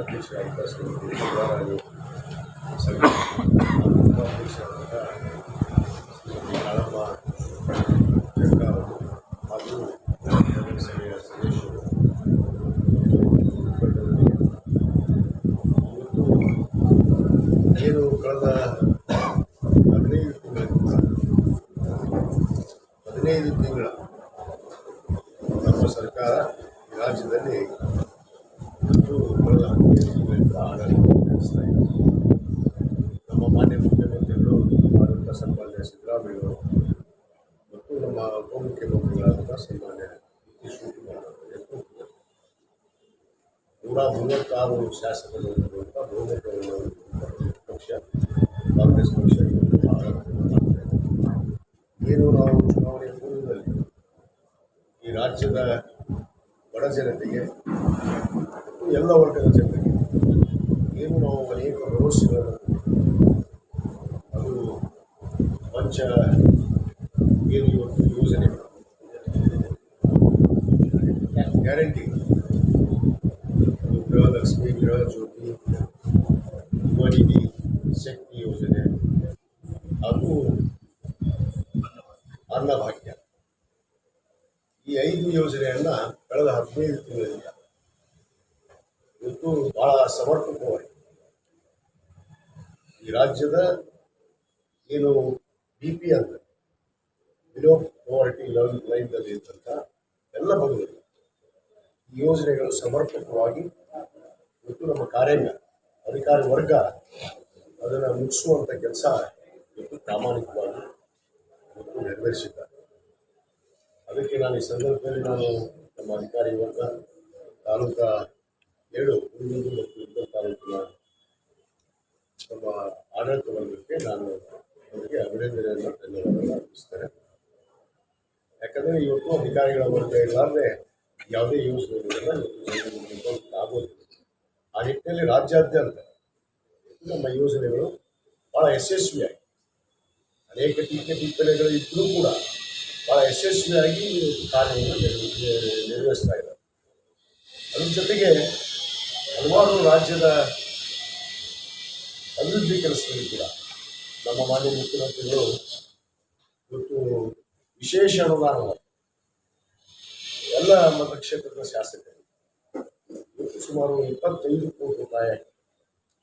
ಅಧ್ಯಕ್ಷರಾದ ಶ್ರೀಮತಿ ಶಿವರಾಣಿ ಸಂಘ ಉಪಾಧ್ಯಕ್ಷರಾದ ಶ್ರೀಮತಿ ಕಾಳಮ್ಮ ಜಗ್ಗ ಹಾಗೂ ನಗರಸಭೆಯ ಸದಸ್ಯರು ಇವತ್ತು ಏನು ಕಳೆದ 15 ತಿಂಗಳ ನಮ್ಮ ಸರ್ಕಾರ ಈ ರಾಜ್ಯದಲ್ಲಿ ಕಳೆದ 15 ತಿಂಗಳಿಂದ ಆಡಳಿತ ನಡೆಸ್ತಾ ಇದೆ. ನಮ್ಮ ಮಾನ್ಯ ಮುಖ್ಯಮಂತ್ರಿಗಳು ಆದಂಥ ಸನ್ಮಾನ್ಯ ಸಿದ್ದರಾಮಯ್ಯವರು ಮತ್ತು ನಮ್ಮ ಉಪಮುಖ್ಯಮಂತ್ರಿಗಳಾದಂಥ ಸನ್ಮಾನ್ಯ ನಿತೀಶ್ ಕುಮಾರ್ ನೇತೃತ್ವದಲ್ಲಿ 136 ಶಾಸಕರು ಹೊಂದಿರುವಂಥ ಬಹುಮತವನ್ನು ಪಕ್ಷ ಕಾಂಗ್ರೆಸ್ ಪಕ್ಷ ಏನು ನಾವು ಚುನಾವಣೆ ಪೂರ್ವದಲ್ಲಿ ಈ ರಾಜ್ಯದ ಬಡ ಜನತೆಗೆ ಮತ್ತು ಎಲ್ಲ ವರ್ಗದ ಜನತೆಗೆ ಏನು ನಾವು ಅನೇಕ ಭರವಸೆಗಳನ್ನು ಅದು ಪಂಚ ಏನು ಇವತ್ತು ಯೋಜನೆಗಳು ಗ್ಯಾರಂಟಿ ಗೃಹಲಕ್ಷ್ಮಿ ಗೃಹ ಜ್ಯೋತಿ ಯುವ ನಿಧಿ ಶಕ್ತಿ ಯೋಜನೆ ಹಾಗೂ ಅನ್ನಭಾಗ್ಯ ಈ 5 ಯೋಜನೆಯನ್ನು ಕಳೆದ 15 ತಿಂಗಳಿಂದ ಇವತ್ತು ಬಹಳ ಸಮರ್ಪಕವಾಗಿ ಈ ರಾಜ್ಯದ ಏನು BP ಅಂತ ಬಿಲೋ ಪವರ್ಟಿ ಲೈನ್ನಲ್ಲಿ ಇರ್ತಂಥ ಎಲ್ಲ ಭಾಗದಲ್ಲಿ ಈ ಯೋಜನೆಗಳು ಸಮರ್ಪಕವಾಗಿ ಇವತ್ತು ನಮ್ಮ ಕಾರ್ಯಾಂಗ ಅಧಿಕಾರಿ ವರ್ಗ ಅದನ್ನು ಮುಗಿಸುವಂಥ ಕೆಲಸ ಇವತ್ತು ಪ್ರಾಮಾಣಿಕವಾಗಿ ಇವತ್ತು ನೆರವೇರಿಸಿದ್ದಾರೆ. ಅದಕ್ಕೆ ನಾನು ಈ ಸಂದರ್ಭದಲ್ಲಿ ನಮ್ಮ ಅಧಿಕಾರಿ ವರ್ಗ ತಾಲೂಕಾ 2 ಹುಣಸೂರು ಮತ್ತು ಉತ್ತರ ತಾಲೂಕಿನ ನಮ್ಮ ಆಡಳಿತ ವರ್ಗಕ್ಕೆ ನಾನು ಅವರಿಗೆ ಅಭಿನಂದನೆಯನ್ನು ಧನ್ಯವಾದಗಳನ್ನು ಅರ್ಪಿಸ್ತೇನೆ. ಯಾಕಂದರೆ ಇವತ್ತು ಅಧಿಕಾರಿಗಳ ವರ್ಗ ಇರಲಾರ್ದೆ ಯಾವುದೇ ಯೋಜನೆಗಳನ್ನು ಆಗೋದಿಲ್ಲ. ಆ ನಿಟ್ಟಿನಲ್ಲಿ ರಾಜ್ಯಾದ್ಯಂತ ನಮ್ಮ ಯೋಜನೆಗಳು ಭಾಳ ಯಶಸ್ವಿಯಾಗಿ ಅನೇಕ ಟೀಕೆ ಟಿಪ್ಪಣಿಗಳು ಇದ್ದರೂ ಕೂಡ ಭಾಳ ಯಶಸ್ವಿಯಾಗಿ ಕಾರ್ಯವನ್ನು ನಿರ್ವಹಿಸ್ತಾ ಇದ್ದಾರೆ. ಅದ್ರ ಜೊತೆಗೆ ಹಲವಾರು ರಾಜ್ಯದ ಅಭಿವೃದ್ಧಿ ಕೆಲಸದಲ್ಲಿ ಕೂಡ ನಮ್ಮ ಮಾನ್ಯ ಮುಖ್ಯಮಂತ್ರಿಗಳು ಇವತ್ತು ವಿಶೇಷ ಅನುದಾನವಾಗಿ ಎಲ್ಲ ಮತಕ್ಷೇತ್ರದ ಶಾಸಕರು ಇವತ್ತು ಸುಮಾರು 25 ಕೋಟಿ ರೂಪಾಯಿ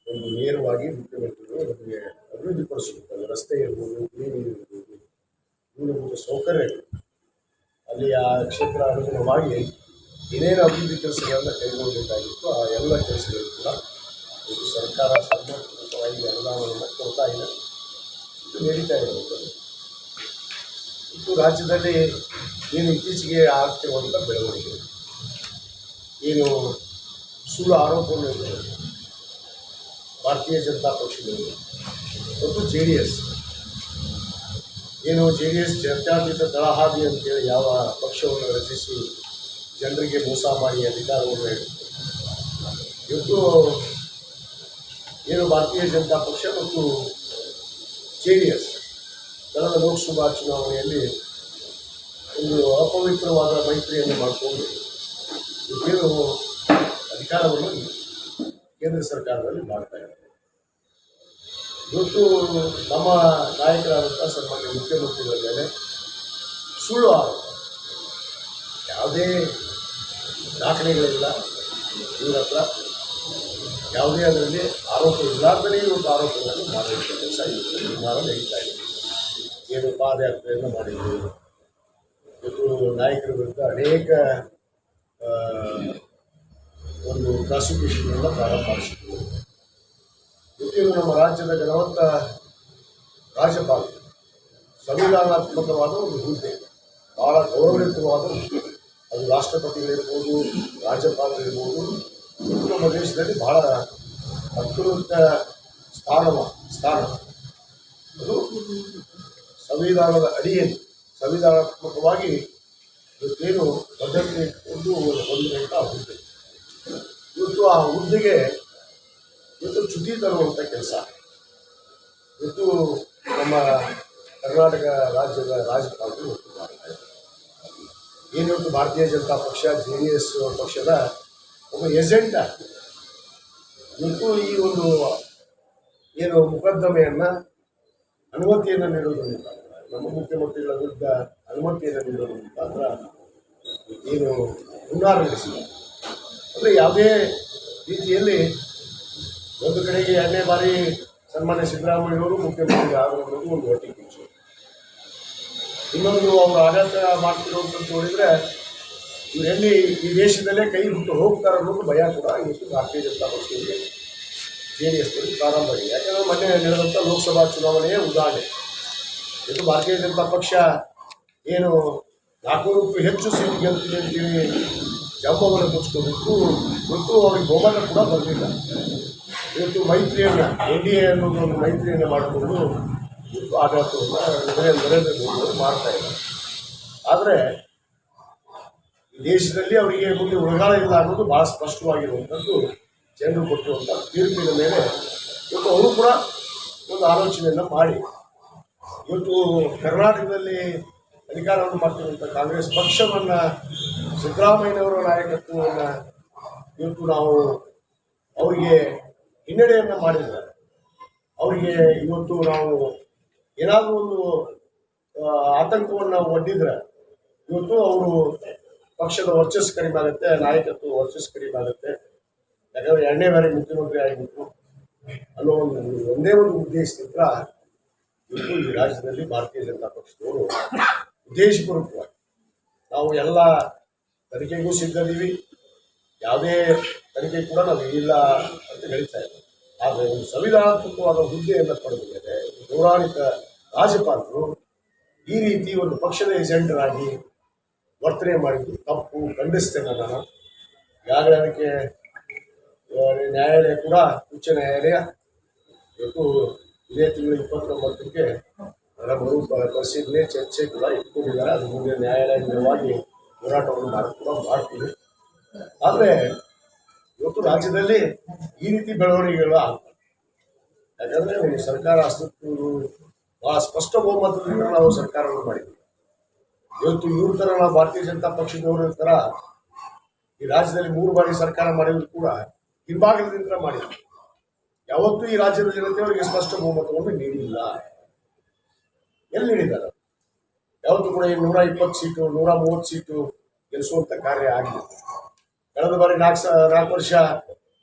ಒಂದು ನೇರವಾಗಿ ಮುಖ್ಯಮಂತ್ರಿಗಳು ನಮಗೆ ಅಭಿವೃದ್ಧಿಪಡಿಸಬೇಕು. ರಸ್ತೆ ಇರ್ಬೋದು, ಕುಡಿ ನೀರು ಇರ್ಬೋದು, ಮೂಲಭೂತ ಸೌಕರ್ಯಗಳು ಅಲ್ಲಿ ಆ ಕ್ಷೇತ್ರ ಅನುಗುಣವಾಗಿ ಏನೇನು ಅಭಿವೃದ್ಧಿ ಕೆಲಸಗಳನ್ನು ಕೈಗೊಳ್ಳಬೇಕಾಗಿತ್ತು ಆ ಎಲ್ಲ ಕೆಲಸಗಳು ಕೂಡ ಇದು ಸರ್ಕಾರ ಸಮರ್ಪಕವಾಗಿ ಅನುದಾನವನ್ನು ಕೊಡ್ತಾ ಇದೆ. ಇದು ನಡೀತಾ ಇರುವಂಥದ್ದು. ಇದು ರಾಜ್ಯದಲ್ಲಿ ಏನು ಇತ್ತೀಚೆಗೆ ಆಗ್ತಿರುವಂಥ ಬೆಳವಣಿಗೆ ಏನು ಸುಳ್ಳು ಆರೋಪವನ್ನು ಭಾರತೀಯ ಜನತಾ ಪಕ್ಷದಲ್ಲಿ ಮತ್ತು JDS ಏನು JDS ಜಾತ್ಯತೀತ ತಳಹಾದಿ ಅಂತೇಳಿ ಯಾವ ಪಕ್ಷವನ್ನು ರಚಿಸಿ ಜನರಿಗೆ ಮೋಸ ಮಾಡಿ ಅಧಿಕಾರವನ್ನು ಇವತ್ತು ಏನು ಭಾರತೀಯ ಜನತಾ ಪಕ್ಷ ಮತ್ತು JDS ಕಳೆದ ಲೋಕಸಭಾ ಚುನಾವಣೆಯಲ್ಲಿ ಒಂದು ಅಪವಿತ್ರವಾದ ಮೈತ್ರಿಯನ್ನು ಮಾಡಿಕೊಂಡು ಏನು ಅಧಿಕಾರವನ್ನು ಕೇಂದ್ರ ಸರ್ಕಾರದಲ್ಲಿ ಮಾಡ್ತಾ ಇದ್ದಾರೆ. ಇವತ್ತು ನಮ್ಮ ನಾಯಕರಾದಂಥ ಸನ್ಮಾನ್ಯ ಮುಖ್ಯಮಂತ್ರಿಗಳ ಮೇಲೆ ಸುಳ್ಳು ಆರೋಪ, ಯಾವುದೇ ದಾಖಲೆಗಳಿಲ್ಲ, ಇವರ ಹತ್ರ ಯಾವುದೇ ಅದರಲ್ಲಿ ಆರೋಪ ಇಲ್ಲಾರ್ದೇ ಇವತ್ತು ಆರೋಪಗಳನ್ನು ಮಾಡುವಂಥ ಕೆಲಸ ಇವತ್ತು ನಿರ್ಮಾಣ ನಡೀತಾ ಇದೆ. ಏನು ಪಾದಯಾತ್ರೆಯನ್ನು ಮಾಡಿದ್ರು, ಇವತ್ತು ನಾಯಕರ ವಿರುದ್ಧ ಅನೇಕ ಒಂದು ಪ್ರಾಸಿಕ್ಯೂಷನನ್ನು ಪ್ರಾರಂಭ ಮಾಡಿಸಿದ್ರು. ಇವತ್ತೇನು ನಮ್ಮ ರಾಜ್ಯದ ಘನವಂತ ರಾಜ್ಯಪಾಲ ಸಂವಿಧಾನಾತ್ಮಕವಾದ ಒಂದು ಹುದ್ದೆ, ಭಾಳ ಗೌರವಯುತವಾದ ಹುದ್ದೆ. ಅದು ರಾಷ್ಟ್ರಪತಿಗಳಿರ್ಬೋದು, ರಾಜ್ಯಪಾಲರಿರ್ಬೋದು, ನಮ್ಮ ದೇಶದಲ್ಲಿ ಬಹಳ ಅತ್ಯುನ್ನತ ಸ್ಥಾನ ಅದು ಸಂವಿಧಾನದ ಅಡಿಯಲ್ಲಿ ಸಂವಿಧಾನಾತ್ಮಕವಾಗಿ ಇವತ್ತೇನು ಬದ್ಧತೆ ಹೊಂದಿರುವಂಥ ಹುದ್ದೆ. ಇವತ್ತು ಆ ಹುದ್ದೆಗೆ ಇವತ್ತು ಚ್ಯುತಿ ತರುವಂಥ ಕೆಲಸ ಇವತ್ತು ನಮ್ಮ ಕರ್ನಾಟಕ ರಾಜ್ಯದ ರಾಜ್ಯಪಾಲರು ಇವತ್ತು ಮಾಡ್ತಾರೆ. ಏನಿವತ್ತು ಭಾರತೀಯ ಜನತಾ ಪಕ್ಷ JDS ಪಕ್ಷದ ಒಬ್ಬ ಏಜೆಂಟ್ ಇವತ್ತು ಈ ಒಂದು ಏನು ಮೊಕದ್ದಮೆಯನ್ನ ಅನುಮತಿಯನ್ನು ನೀಡೋದ್ರ ಮುಖಾಂತರ ನಮ್ಮ ಮುಖ್ಯಮಂತ್ರಿಗಳ ವಿರುದ್ಧ ಅನುಮತಿಯನ್ನು ನೀಡೋದ್ರ ಮುಖಾಂತರ ಏನು ಪುನರಾರಂಭಿಸಿದ ಅಂದರೆ ಯಾವುದೇ ರೀತಿಯಲ್ಲಿ ಒಂದು ಕಡೆಗೆ 2ನೇ ಬಾರಿ ಸನ್ಮಾನ್ಯ ಸಿದ್ದರಾಮಯ್ಯವರು ಮುಖ್ಯಮಂತ್ರಿ ಆಗೋದು ಒಂದು ಒಟ್ಟಿಗೆ ಕಿಚ್ಚು. ಇನ್ನೊಂದು ಅವರು ಆಡಳಿತ ಮಾಡ್ತಿರೋದು ಅಂತ ನೋಡಿದರೆ ಇವರೆಲ್ಲಿ ಈ ದೇಶದಲ್ಲೇ ಕೈ ಬಿಟ್ಟು ಹೋಗ್ತಾರೆ ಅನ್ನೋದು ಭಯ ಕೂಡ ಇವತ್ತು ಭಾರತೀಯ ಜನತಾ ಪಕ್ಷಕ್ಕೆ JDSನಲ್ಲಿ ಪ್ರಾರಂಭ ಆಗಿದೆ. ಯಾಕಂದರೆ ಮೊನ್ನೆ ನಡೆದಂಥ ಲೋಕಸಭಾ ಚುನಾವಣೆಯ ಉದಾಹರಣೆ. ಇದು ಭಾರತೀಯ ಜನತಾ ಪಕ್ಷ ಏನು 400ಕ್ಕೂ ಹೆಚ್ಚು ಸೀಟ್ ಗೆಲ್ತಿದೆ ಅಂತೇಳಿ ಜಂಬವನ್ನು ಮುಚ್ಕೋಬೇಕು, ಇವತ್ತು ಅವ್ರಿಗೆ ಬಹುಮತ ಕೂಡ ಬರಲಿಲ್ಲ. ಇವತ್ತು ಮೈತ್ರಿಯನ್ನು NDA ಅನ್ನೋದು ಒಂದು ಮೈತ್ರಿಯನ್ನು ಮಾಡಿಕೊಂಡು ಇವತ್ತು ಆಡಳಿತವನ್ನು ನರೇಂದ್ರ ಮೋದಿ ಮಾಡ್ತಾ ಇದ್ದಾರೆ. ಆದರೆ ಈ ದೇಶದಲ್ಲಿ ಅವರಿಗೆ ಮುಂದೆ ಉಳಗಾಲ ಇಲ್ಲ ಅನ್ನೋದು ಭಾಳ ಸ್ಪಷ್ಟವಾಗಿರುವಂಥದ್ದು ಜನರು ಕೊಟ್ಟಿರುವಂಥ ತೀರ್ಪಿನ ಮೇಲೆ ಇವತ್ತು ಅವರು ಕೂಡ ಒಂದು ಆಲೋಚನೆಯನ್ನು ಮಾಡಿ ಇವತ್ತು ಕರ್ನಾಟಕದಲ್ಲಿ ಅಧಿಕಾರವನ್ನು ಮಾಡ್ತಿರುವಂಥ ಕಾಂಗ್ರೆಸ್ ಪಕ್ಷವನ್ನು ಸಿದ್ದರಾಮಯ್ಯನವರ ನಾಯಕತ್ವವನ್ನು ಇವತ್ತು ನಾವು ಅವರಿಗೆ ಹಿನ್ನಡೆಯನ್ನು ಮಾಡಿದರೆ ಅವರಿಗೆ ಇವತ್ತು ನಾವು ಏನಾದರೂ ಒಂದು ಆತಂಕವನ್ನು ಒಡ್ಡಿದ್ರೆ ಇವತ್ತು ಅವರು ಪಕ್ಷದ ವರ್ಚಸ್ಸು ಕಡಿಮೆ ಆಗುತ್ತೆ, ನಾಯಕತ್ವ ವರ್ಚಸ್ಸು ಕಡಿಮೆ ಆಗುತ್ತೆ. ಯಾಕಂದರೆ 2ನೇ ಬಾರಿ ಮುಖ್ಯಮಂತ್ರಿ ಆಗಿಬಿಟ್ಟು ಅನ್ನೋ ಒಂದೇ ಒಂದು ಉದ್ದೇಶದಿಂದ ಇವತ್ತು ಈ ರಾಜ್ಯದಲ್ಲಿ ಭಾರತೀಯ ಜನತಾ ಪಕ್ಷದವರು ಉದ್ದೇಶಪೂರ್ವಕವಾಗಿ ನಾವು ಎಲ್ಲ ತನಿಖೆಗೂ ಸಿದ್ಧದೀವಿ, ಯಾವುದೇ ತನಿಖೆ ಕೂಡ ನಾವು ಇಲ್ಲ ಅಂತ ಹೇಳ್ತಾ ಇದ್ದೀವಿ. ಆದರೆ ಒಂದು ಸಂವಿಧಾನಾತ್ಮಕವಾದ ಹುದ್ದೆಯನ್ನು ಪಡೆದ ಮೇಲೆ ಪೌರಾಣಿಕ ರಾಜ್ಯಪಾಲರು ಈ ರೀತಿ ಒಂದು ಪಕ್ಷದ ಏಜೆಂಟರಾಗಿ ವರ್ತನೆ ಮಾಡಿದ್ದು ತಪ್ಪು, ಖಂಡಿಸ್ತೇನೆ ನಾನು. ಈಗಾಗಲೇ ಅದಕ್ಕೆ ನ್ಯಾಯಾಲಯ ಕೂಡ ಉಚ್ಚ ನ್ಯಾಯಾಲಯ ಇವತ್ತು ಇದೇ ತಿಂಗಳು 29ಕ್ಕೆ ಅದರ ಮರು ಪರಿಶೀಲನೆ ಚರ್ಚೆ ಕೂಡ ಇಟ್ಕೊಂಡಿದ್ದಾರೆ. ಅದು ಮುಂದೆ ನ್ಯಾಯಾಲಯವಾಗಿ ಹೋರಾಟವನ್ನು ಕೂಡ ಮಾಡ್ತೀವಿ. ಆದರೆ ಇವತ್ತು ರಾಜ್ಯದಲ್ಲಿ ಈ ರೀತಿ ಬೆಳವಣಿಗೆಗಳು ಆಗ್ತವೆ. ಯಾಕಂದರೆ ಒಂದು ಸರ್ಕಾರ ಅಸ್ತಿತ್ವ ಭಾಳ ಸ್ಪಷ್ಟ ಬಹುಮತದಿಂದ ನಾವು ಸರ್ಕಾರವನ್ನು ಮಾಡಿದ್ದೀವಿ. ಇವತ್ತು ಇವ್ರ ಥರ ನಾವು ಭಾರತೀಯ ಜನತಾ ಪಕ್ಷದವರ ಥರ ಈ ರಾಜ್ಯದಲ್ಲಿ 3 ಬಾರಿ ಸರ್ಕಾರ ಮಾಡಿದ್ರು ಕೂಡ ಹಿಂಭಾಗದಿಂದ ಮಾಡಿದ್ರು. ಯಾವತ್ತೂ ಈ ರಾಜ್ಯದ ಜನತೆಯವರಿಗೆ ಸ್ಪಷ್ಟ ಬಹುಮತವನ್ನು ನೀಡಿಲ್ಲ. ಎಲ್ಲಿ ನೀಡಿದ್ದಾರೆ? ಯಾವತ್ತೂ ಕೂಡ ಈ 120 ಸೀಟು 130 ಸೀಟು ಗೆಲ್ಲಿಸುವಂಥ ಕಾರ್ಯ ಆಗಿದೆ. ಕಳೆದ ಬಾರಿ 4 ವರ್ಷ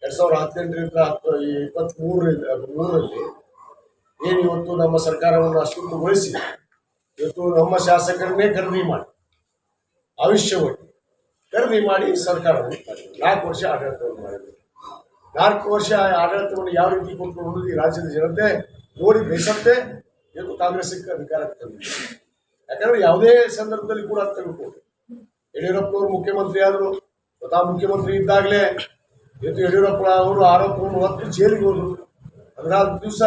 2018ರಿಂದ 23ರಲ್ಲಿ ಏನು ಇವತ್ತು ನಮ್ಮ ಸರ್ಕಾರವನ್ನು ಅಸ್ತಿತ್ವಗೊಳಿಸಿ ಇವತ್ತು ನಮ್ಮ ಶಾಸಕರನ್ನೇ ಖರೀದಿ ಮಾಡಿ ಆವಿಷ್ಯವಾಗಿ ಖರೀದಿ ಮಾಡಿ ಸರ್ಕಾರವನ್ನು 4 ವರ್ಷ ಆಡಳಿತವನ್ನು ಮಾಡಿದ್ರು. 4 ವರ್ಷ ಆಡಳಿತವನ್ನು ಯಾವ ರೀತಿ ಕೊಟ್ಟರು ಈ ರಾಜ್ಯದ ಜನತೆ ನೋಡಿ ಬೇಸತ್ತೆ ಇವತ್ತು ಕಾಂಗ್ರೆಸ್ಗೆ ಅಧಿಕಾರಕ್ಕೆ ತಂದಿದೆ. ಯಾಕಂದರೆ ಯಾವುದೇ ಸಂದರ್ಭದಲ್ಲಿ ಕೂಡ ತೆಗೆದುಕೊಂಡು ಯಡಿಯೂರಪ್ಪನವರು ಮುಖ್ಯಮಂತ್ರಿ ಆದರು. ಸ್ವತಃ ಮುಖ್ಯಮಂತ್ರಿ ಇದ್ದಾಗಲೇ ಇವತ್ತು ಯಡಿಯೂರಪ್ಪ ಅವರು ಆರೋಪವನ್ನು ಹೊತ್ತು ಜೈಲಿಗೆ ಹೋದರು. 14 ದಿವಸ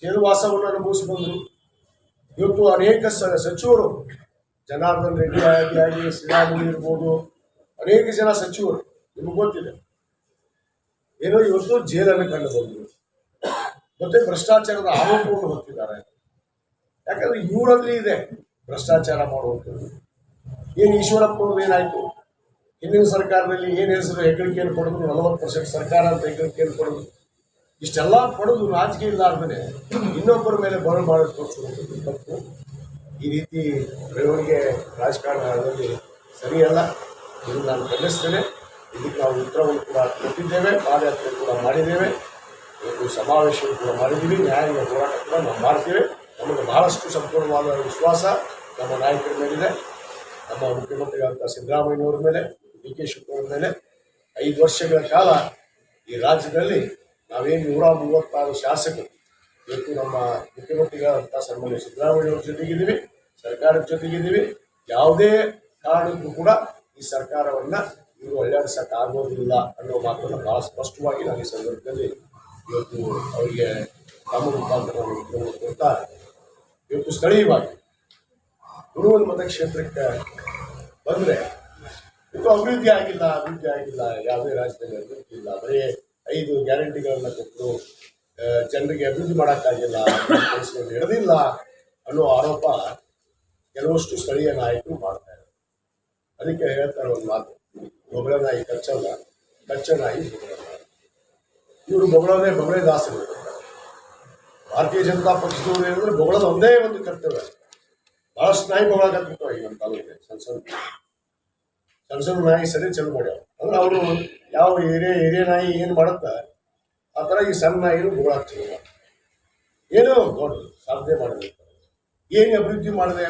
ಜೈಲು ವಾಸವನ್ನು ಅನುಭವಿಸಿ ಬಂದರು. ಇವತ್ತು ಅನೇಕ ಸಚಿವರು ಜನಾರ್ದನ್ ರೆಡ್ಡಿ ಆಗಿ ಶ್ರೀರಾಮುಲು ಇರ್ಬೋದು, ಅನೇಕ ಜನ ಸಚಿವರು ನಿಮಗೆ ಗೊತ್ತಿದೆ ಏನೋ ಇವತ್ತು ಜೈಲನ್ನು ಕಂಡು ಬಂದರು. ಮತ್ತೆ ಭ್ರಷ್ಟಾಚಾರದ ಆರೋಪವನ್ನು ಹೊತ್ತಿದ್ದಾರೆ. ಯಾಕಂದರೆ ಇವರಲ್ಲಿ ಇದೆ ಭ್ರಷ್ಟಾಚಾರ ಮಾಡುವಂಥದ್ದು. ಏನು ಈಶ್ವರಪ್ಪನವ್ರದ್ದು ಏನಾಯಿತು? ಹಿಂದಿನ ಸರ್ಕಾರದಲ್ಲಿ ಏನು ಹೆಸರು ಹೆಗ್ಗಳಿಕೆಯನ್ನು ಪಡೆದು 40% ಸರ್ಕಾರ ಅಂತ ಹೆಗ್ಗಳಿಕೆಯನ್ನು ಪಡೆದು ಇಷ್ಟೆಲ್ಲ ಪಡೆದು ನಾಚಿಕೆ ಇಲ್ಲಾರ್ದೇ ಇನ್ನೊಬ್ಬರ ಮೇಲೆ ಬರಲು ಮಾಡೋದು ತೋರಿಸುವಂಥದ್ದು ತಪ್ಪು. ಈ ರೀತಿ ಬೆಳವಣಿಗೆ ರಾಜಕಾರಣದಲ್ಲಿ ಸರಿಯಲ್ಲ. ಇದನ್ನು ನಾನು ಖಂಡಿಸ್ತೇನೆ. ಇದಕ್ಕೆ ನಾವು ಉತ್ತರವನ್ನು ಕೂಡ ಕೊಟ್ಟಿದ್ದೇವೆ, ಪಾದಯಾತ್ರೆ ಕೂಡ ಮಾಡಿದ್ದೇವೆ, ಇವತ್ತು ಸಮಾವೇಶ ಕೂಡ ಮಾಡಿದ್ದೀವಿ, ನ್ಯಾಯಾಂಗ ಹೋರಾಟ ಕೂಡ ನಾವು ಮಾಡ್ತೀವಿ. ನಮಗೆ ಬಹಳಷ್ಟು ಸಂಪೂರ್ಣವಾದ ವಿಶ್ವಾಸ ನಮ್ಮ ನಾಯಕರ ಮೇಲಿದೆ. ನಮ್ಮ ಮುಖ್ಯಮಂತ್ರಿಗಳಂಥ ಸಿದ್ದರಾಮಯ್ಯನವ್ರ ಮೇಲೆ, DK ಶಿವಕುಮಾರ್ ಮೇಲೆ 5 ವರ್ಷಗಳ ಕಾಲ ಈ ರಾಜ್ಯದಲ್ಲಿ ನಾವೇನು 136 ಶಾಸಕರು ಇವತ್ತು ನಮ್ಮ ಮುಖ್ಯಮಂತ್ರಿಗಳಂಥ ಸನ್ಮಾನ್ಯ ಸಿದ್ದರಾಮಯ್ಯವ್ರ ಜೊತೆಗಿದ್ದೀವಿ, ಸರ್ಕಾರದ ಜೊತೆಗಿದ್ದೀವಿ. ಯಾವುದೇ ಕಾರಣಕ್ಕೂ ಕೂಡ ಈ ಸರ್ಕಾರವನ್ನು ಇವರು ಅಲ್ಲಾಡಿಸೋಕ್ಕಾಗೋದಿಲ್ಲ ಅನ್ನೋ ಮಾತನ್ನು ಭಾಳ ಸ್ಪಷ್ಟವಾಗಿ ನಾನು ಈ ಸಂದರ್ಭದಲ್ಲಿ ಇವತ್ತು ಅವರಿಗೆ ನಮ್ಮ ಮುಖಾಂತರ ಕೊಡ್ತಾ ಇವತ್ತು ಸ್ಥಳೀಯವಾಗಿ ಗುರುವನ್ ಮತಕ್ಷೇತ್ರಕ್ಕೆ ಬಂದರೆ ಇದು ಅಭಿವೃದ್ಧಿ ಆಗಿಲ್ಲ, ಯಾವುದೇ ರಾಜ್ಯದಲ್ಲಿ ಅಭಿವೃದ್ಧಿ ಇಲ್ಲ. ಬರೀ 5 ಗ್ಯಾರಂಟಿಗಳನ್ನು ಕೊಟ್ಟು ಜನರಿಗೆ ಅಭಿವೃದ್ಧಿ ಮಾಡೋಕ್ಕಾಗಿಲ್ಲ, ಕೆಲಸಗಳು ನಡೆದಿಲ್ಲ ಅನ್ನೋ ಆರೋಪ ಕೆಲವಷ್ಟು ಸ್ಥಳೀಯ ನಾಯಕರು ಮಾಡ್ತಾರೆ. ಅದಕ್ಕೆ ಹೇಳ್ತಾರೆ ಒಂದು ಮಾತು, ಗೊಬ್ಬರ ನಾಯಿ ಕಚ್ಚಲ್ಲ, ಕಚ್ಚ ನಾಯಿ ಗೊಬ್ಬರ. ಇವರು ಬೊಗಳೇ ದಾಸರು. ಭಾರತೀಯ ಜನತಾ ಪಕ್ಷದವರು ಏನಂದ್ರೆ ಬೊಗಳದ ಒಂದೇ ಒಂದು ಕರ್ತವ್ಯ. ಬಹಳಷ್ಟು ನಾಯಿ ಬೊಗಳಾಗತ್ತಿರ್ತಾವ ಈಗ ನಮ್ಮ ತಾಲೂಕಿಗೆ. ಸಣ್ಣ ನಾಯಿ ಸರಿ ಚಲೋ ಮಾಡ್ಯಾವ ಅಂದ್ರೆ ಅವರು ಯಾವ ಹಿರಿಯ ನಾಯಿ ಏನು ಮಾಡುತ್ತಾ ಆ ಥರ ಈ ಸಣ್ಣ ನಾಯಿನೂ ಬೊಗಳಾಗ್ತದೆ. ಏನೋ ದೊಡ್ಡ ಸಾಧನೆ ಮಾಡಬೇಕು, ಏನು ಅಭಿವೃದ್ಧಿ ಮಾಡದೆ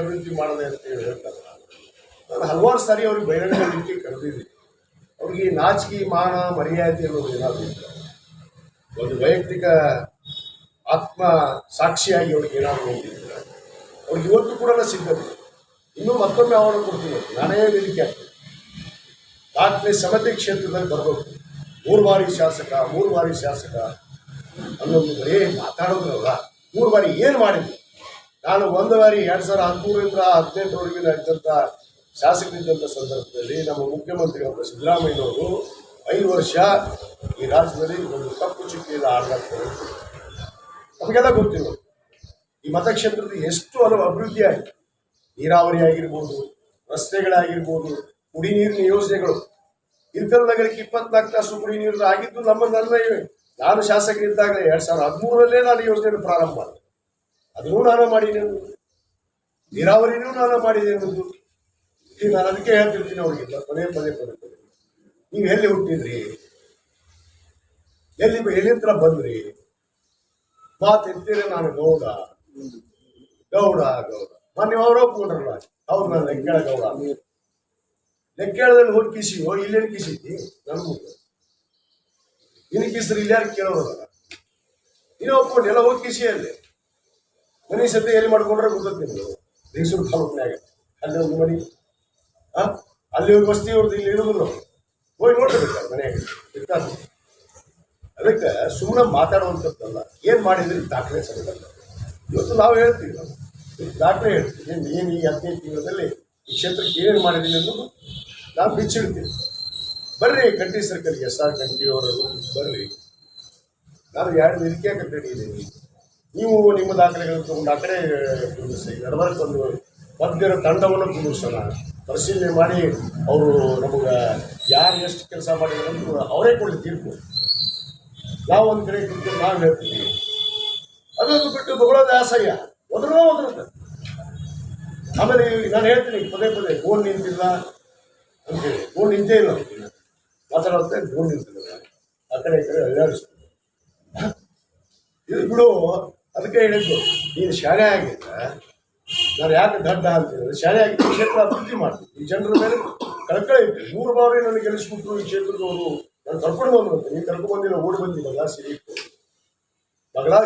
ಅಂತ ಹೇಳಿ ಹೇಳ್ತಾರೆ. ನಾನು ಹಲವಾರು ಸಾರಿ ಅವ್ರಿಗೆ ಬಹಿರಂಗ ರೀತಿ ಕರೆದಿದ್ದೀನಿ. ಅವ್ರಿಗೆ ನಾಚಿಕೆ ಮಾನ ಮರ್ಯಾದೆ ಅನ್ನೋದು ಏನಾದರೂ ಒಂದು ವೈಯಕ್ತಿಕ ಆತ್ಮ ಸಾಕ್ಷಿಯಾಗಿ ಅವ್ರಿಗೆ ಏನಾದರೂ ಹೋಗಿದ್ರೆ ಅವ್ರಿಗೆ ಇವತ್ತು ಕೂಡ ಸಿಗ್ತದೆ. ಇನ್ನೂ ಮತ್ತೊಮ್ಮೆ ಆಹ್ವಾನ ಕೊಡ್ತೀನಿ, ನಾನೇ ವೇದಿಕೆ ಆಗ್ತದೆ. ದಾಖಲೆ ಸಮತೆ ಕ್ಷೇತ್ರದಲ್ಲಿ ಬರಬೇಕು. 3 ಬಾರಿ ಶಾಸಕ ಅನ್ನೋದು ಬರೀ ಮಾತಾಡೋದ್ರಲ್ಲ, 3 ಬಾರಿ ಏನು ಮಾಡಿದ್ವಿ. ನಾನು 1 ಬಾರಿ 2013ರಿಂದ 2018ರವರೆಗೆ ನಡೆದಂಥ ಶಾಸಕರಿದ್ದಂಥ ಸಂದರ್ಭದಲ್ಲಿ ನಮ್ಮ ಮುಖ್ಯಮಂತ್ರಿಗಳಾದ ಸಿದ್ದರಾಮಯ್ಯನವರು 5 ವರ್ಷ ಈ ರಾಜ್ಯದಲ್ಲಿ ಒಂದು ಕಪ್ಪು ಚುಕ್ಕಿಯಿಂದ ಆಡಳಿತ ನಮಗೆಲ್ಲ ಗೊತ್ತಿಲ್ಲ. ಈ ಮತಕ್ಷೇತ್ರದ ಎಷ್ಟು ಅಭಿವೃದ್ಧಿ ಆಯಿತು. ನೀರಾವರಿ ಆಗಿರ್ಬೋದು, ರಸ್ತೆಗಳಾಗಿರ್ಬೋದು, ಕುಡಿ ನೀರಿನ ಯೋಜನೆಗಳು. ಇಲ್ಕಲ್ ನಗರಕ್ಕೆ 24 ತಾಸು ಕುಡಿ ನೀರು ಆಗಿದ್ದು ನಾನು ಶಾಸಕರಿದ್ದಾಗಲೇ 2013ರಲ್ಲೇ ನಾನು ಯೋಜನೆಯನ್ನು ಪ್ರಾರಂಭ ಮಾಡಿದೆ. ಅದನ್ನೂ ನಾನು ಮಾಡಿದೆ, ನೀರಾವರಿನೂ ನಾನು ಮಾಡಿದೆ ಅನ್ನೋದು. ಈಗ ನಾನು ಅದಕ್ಕೆ ಹೇಳ್ತಿರ್ತೀನಿ ಅವ್ರಿಗೆ ಪದೇ ನೀವು ಎಲ್ಲಿ ಹುಟ್ಟಿದ್ರಿ, ಎಲ್ಲಿಂತ್ರ ಬಂದ್ರಿ, ಮಾತೆಂತೀರಿ ನಾನು ಗೌಡ. ಮೊನ್ನೆ ಅವರು ಒಪ್ಕೊಂಡ್ರಲ್ಲ, ಹೌದು ನಾನು ಲೆಕ್ಕೇಳ ಗೌಡ. ಲೆಕ್ಕೇಳದಲ್ಲಿ ಹೋಗಿ ಕಿಸಿಯೋ ಇಲ್ಲೇನು ಕಿಸಿದ್ದಿ ನನ್ನ ಮುಂದೆ ಇನ್ನು ಕಿಸ್ರಿ ಇಲ್ಲಾರು ಕೇಳೋರಲ್ಲ. ಇನ್ನೂ ಒಪ್ಕೊಂಡು ಎಲ್ಲ ಹೋಗಿ ಕಿಸಿಯಲ್ಲಿ ಮನೆ ಸದ್ಯ ಎಲ್ಲಿ ಮಾಡ್ಕೊಂಡ್ರೆ ಗೊತ್ತೈತಿ ನಿಮ್ಗೆ. ಮೈಸೂರು ತಾಲೂಕಿನಾಗ ಅಲ್ಲಿ ಒಂದು ಮನೆ, ಅಲ್ಲಿ ಹೋಗಿ ವಸ್ತಿ ಅವ್ರದ್ದು ಇಲ್ಲಿ ಇರೋದಿಲ್ಲ, ಹೋಗಿ ನೋಡ್ಬೇಕು ಮನೆಯಾಗ ಇರ್ತಾರೆ. ಅದಕ್ಕೆ ಸುಮ್ಮನೆ ಮಾತಾಡುವಂಥದ್ದಲ್ಲ, ಏನು ಮಾಡಿದ್ರಿ ದಾಖಲೆ ಸರಿಯಲ್ಲ. ಇವತ್ತು ನಾವು ಹೇಳ್ತೀವಿ, ದಾಖಲೆ ಹೇಳ್ತೀವಿ. ಏನು ಈ 15 ತಿಂಗಳಲ್ಲಿ ಈ ಕ್ಷೇತ್ರಕ್ಕೆ ಏನು ಮಾಡಿದ್ದೀನಿ ಅನ್ನೋದು ನಾವು ಬಿಚ್ಚಿಡ್ತೀವಿ. ಬರ್ರಿ ಕಂಠಿ ಸರ್ಕಲ್ಗೆ SR ಕಂಠಿಯವರು ಬರ್ರಿ, ನಾನು 2 ವೇದಿಕೆ ಕಟ್ಟಿದ್ದೀನಿ. ನೀವು ನಿಮ್ಮ ದಾಖಲೆಗಳನ್ನು ತಗೊಂಡು ಆ ಕಡೆ ಕುಂದಿಸಿ, ನಡಬರ್ಕೊಂದು ಮಧ್ಯರ ತಂಡವನ್ನು ಕುಂದಿಸೋಣ, ಪರಿಶೀಲನೆ ಮಾಡಿ ಅವರು ನಮಗೆ ಯಾರು ಎಷ್ಟು ಕೆಲಸ ಮಾಡಿದ್ರು ಅವರೇ ಕೊಡಲಿ ತೀರ್ಪು. ನಾವು ಒಂದು ಕಡೆ ಕುಂತು ನಾವು ಹೇಳ್ತೀವಿ. ಅದನ್ನು ಬಿಟ್ಟು ಬೊಗಳೋದು ಅಸಹ್ಯ, ಒದರುತ್ತೆ. ಆಮೇಲೆ ನಾನು ಹೇಳ್ತೀನಿ ಪದೇ ಗೋಲ್ ನಿಂತಿಲ್ಲ ಅಂತೇಳಿ. ಗೋಲ್ ನಿಂತೇ ಇಲ್ಲ ಮಾತಾಡುತ್ತೆ, ಗೋಲ್ ನಿಂತಿಲ್ಲ, ಆ ಕಡೆ ಈ ಕಡೆ ಅಲ್ಲಾಡಿಸ್ತೀನಿ. ಇದು ಬಿಡು. ಅದಕ್ಕೆ ಹೇಳಿದ್ದು, ನೀನು ಶಾಲೆ ಆಗಿದ್ದ ನಾನು ಯಾಕೆ ದಡ್ಡ ಅಂತಿದ್ರೆ, ಶಾಲೆ ಆಗಿದ್ದು ಕ್ಷೇತ್ರ ಅಭಿವೃದ್ಧಿ ಮಾಡ್ತೀನಿ. ಈ ಜನರ ಮೇಲೆ ಕಳಕಳಿ ಇತ್ತು. 3 ಬಾರಿ ನನಗೆ ಗೆಲ್ಲಿಸ್ಬಿಟ್ರು ಈ ಕ್ಷೇತ್ರದವರು. ನಾನು ಕರ್ಕೊಂಡು ಬಂದು ನೀನು ಕರ್ಕೊಂಡು ಬಂದಿಲ್ಲ, ಓಡಿ ಬಂದಿ ಬಗಲಾ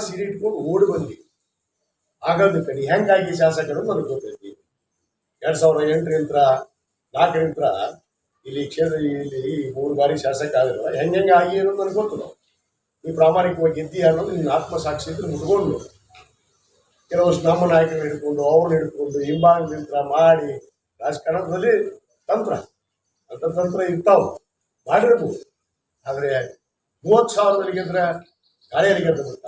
ಸೀರೆ ಇಟ್ಕೊಂಡು ಓಡಿ ಬಂದಿ. ಆಗೋದು ಕಡೆ ಹೆಂಗಾಗಿ ಶಾಸಕರು ನನಗೆ ಗೊತ್ತೈತಿ. 2008ರಿಂದ 4ರಿಂದ ಇಲ್ಲಿ ಕ್ಷೇತ್ರ ಇಲ್ಲಿ 3 ಬಾರಿ ಶಾಸಕ ಆಗಿಲ್ಲ. ಹೆಂಗೆ ಆಗಿ ಅನ್ನೋದು ನನಗೆ ಗೊತ್ತು. ನೀ ಪ್ರಾಮಾಣಿಕವಾಗಿ ಗೆದ್ದಿ ಅನ್ನೋದು ನಿನ್ನ ಆತ್ಮಸಾಕ್ಷಿ ಇದ್ರೆ ಮುಟ್ಕೊಂಡು ಕೆಲವಷ್ಟು ನಮ್ಮ ನಾಯಕರನ್ನ ಹಿಡ್ಕೊಂಡು ಅವ್ರನ್ನ ಹಿಡ್ಕೊಂಡು ಹಿಂಬಾಗದಿಂದ ಮಾಡಿ ರಾಜಕಾರಣದಲ್ಲಿ ತಂತ್ರ ಇರ್ತಾವೆ, ಮಾಡಿರ್ಬೋದು. ಆದರೆ 30,000 ಗೆದ್ರೆ ಗಾಳಿಯಲ್ಲಿ ಗೆದ್ದು ಬಿಟ್ಟ,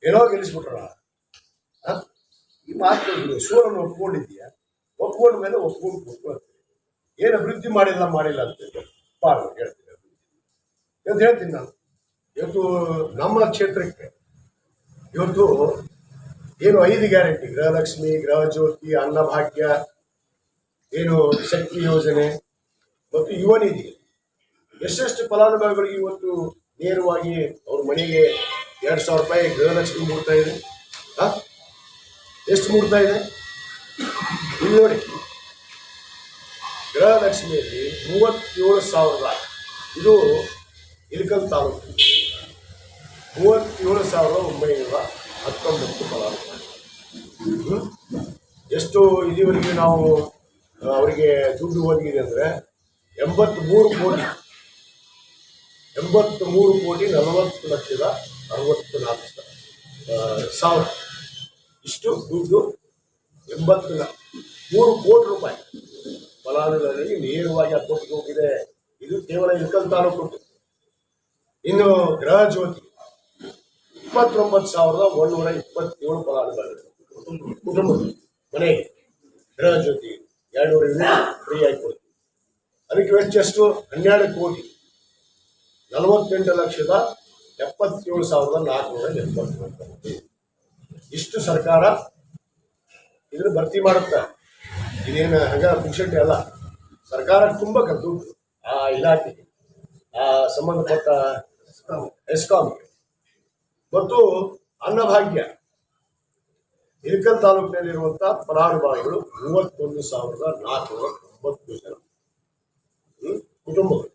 ಏನೋ ಗೆಲ್ಲಿಸ್ಬಿಟ್ರ. ಈ ಮಾತು ಸೂರನ್ನು ಒಪ್ಕೊಂಡಿದ್ದೀಯ, ಒಪ್ಕೊಂಡ ಮೇಲೆ ಒಪ್ಕೊಂಡು ಕೂತ್ಕೊಳ್ತೀವಿ. ಏನು ಅಭಿವೃದ್ಧಿ ಮಾಡಿಲ್ಲ ಅಂತ ಹೇಳ್ತೀನಿ. ಇವತ್ತು ಹೇಳ್ತೀನಿ ನಾನು, ಇವತ್ತು ನಮ್ಮ ಕ್ಷೇತ್ರಕ್ಕೆ ಇವತ್ತು ಏನು 5 ಗ್ಯಾರಂಟಿ, ಗೃಹಲಕ್ಷ್ಮಿ, ಗೃಹಜ್ಯೋತಿ, ಅನ್ನಭಾಗ್ಯ, ಏನು ಶಕ್ತಿ ಯೋಜನೆ ಮತ್ತು ಯುವ ನಿಧಿ, ಎಷ್ಟೆಷ್ಟು ಫಲಾನುಭವಿಗಳಿಗೆ ಇವತ್ತು ನೇರವಾಗಿ ಅವ್ರ ಮನೆಗೆ 2,000 ರೂಪಾಯಿ ಗೃಹಲಕ್ಷ್ಮಿ ಮೂಡ್ತಾ ಇದೆ. ಎಷ್ಟು ಮೂಡ್ತಾ ಇದೆ ಇಲ್ಲಿ ನೋಡಿ. ಗೃಹಲಕ್ಷ್ಮಿಯಲ್ಲಿ 37,000, ಇದು ಇಳಕಲ್ ತಾಲೂಕು 37,919 ಫಲಾನುಭವಿ. ಎಷ್ಟು ಇಲ್ಲಿವರೆಗೆ ನಾವು ಅವರಿಗೆ ದುಡ್ಡು ಒದಗಿದೆ ಅಂದರೆ 83 ಕೋಟಿ 40,64,000 ಇಷ್ಟು ದುಡ್ಡು. 83 ಕೋಟಿ ರೂಪಾಯಿ ಫಲಾನುಭವಿಗಳಿಗೆ ನೇರವಾಗಿ ಅಕೌಂಟ್ಗೆ ಹೋಗಿದೆ. ಇದು ಕೇವಲ ಇಳಕಲ್ ತಾಲೂಕು. ಇನ್ನು ಗೃಹ ಜ್ಯೋತಿ 29,127 ಫಲಾನುಭವಿಗಳು ಕುಟುಂಬದ ಮನೆಗೆ ಗೃಹ ಜ್ಯೋತಿ 200 ಯೂನಿಟ್ ಫ್ರೀ ಆಗಿ ಕೊಡ್ತೀವಿ. ಅದಕ್ಕೆ ವೆಚ್ಚ ಎಷ್ಟು? 12 ಕೋಟಿ 48,70,000 57,480 ಇಷ್ಟು ಸರ್ಕಾರ ಇದನ್ನು ಭರ್ತಿ ಮಾಡುತ್ತಾ. ಇದೇನು ಹಂಗ ಪುಕ್ಷಟಿ ಅಲ್ಲ, ಸರ್ಕಾರ ತುಂಬ ದುಡ್ಡು ಆ ಇಲಾಖೆಗೆ, ಆ ಸಂಬಂಧಪಟ್ಟ ಎಸ್ಕಾಂಗೆ. ಮತ್ತು ಅನ್ನಭಾಗ್ಯ ಇಳಕಲ್ ತಾಲೂಕಿನಲ್ಲಿರುವಂಥ ಫಲಾನುಭವಿಗಳು 31,490 ಜನ ಕುಟುಂಬಗಳು.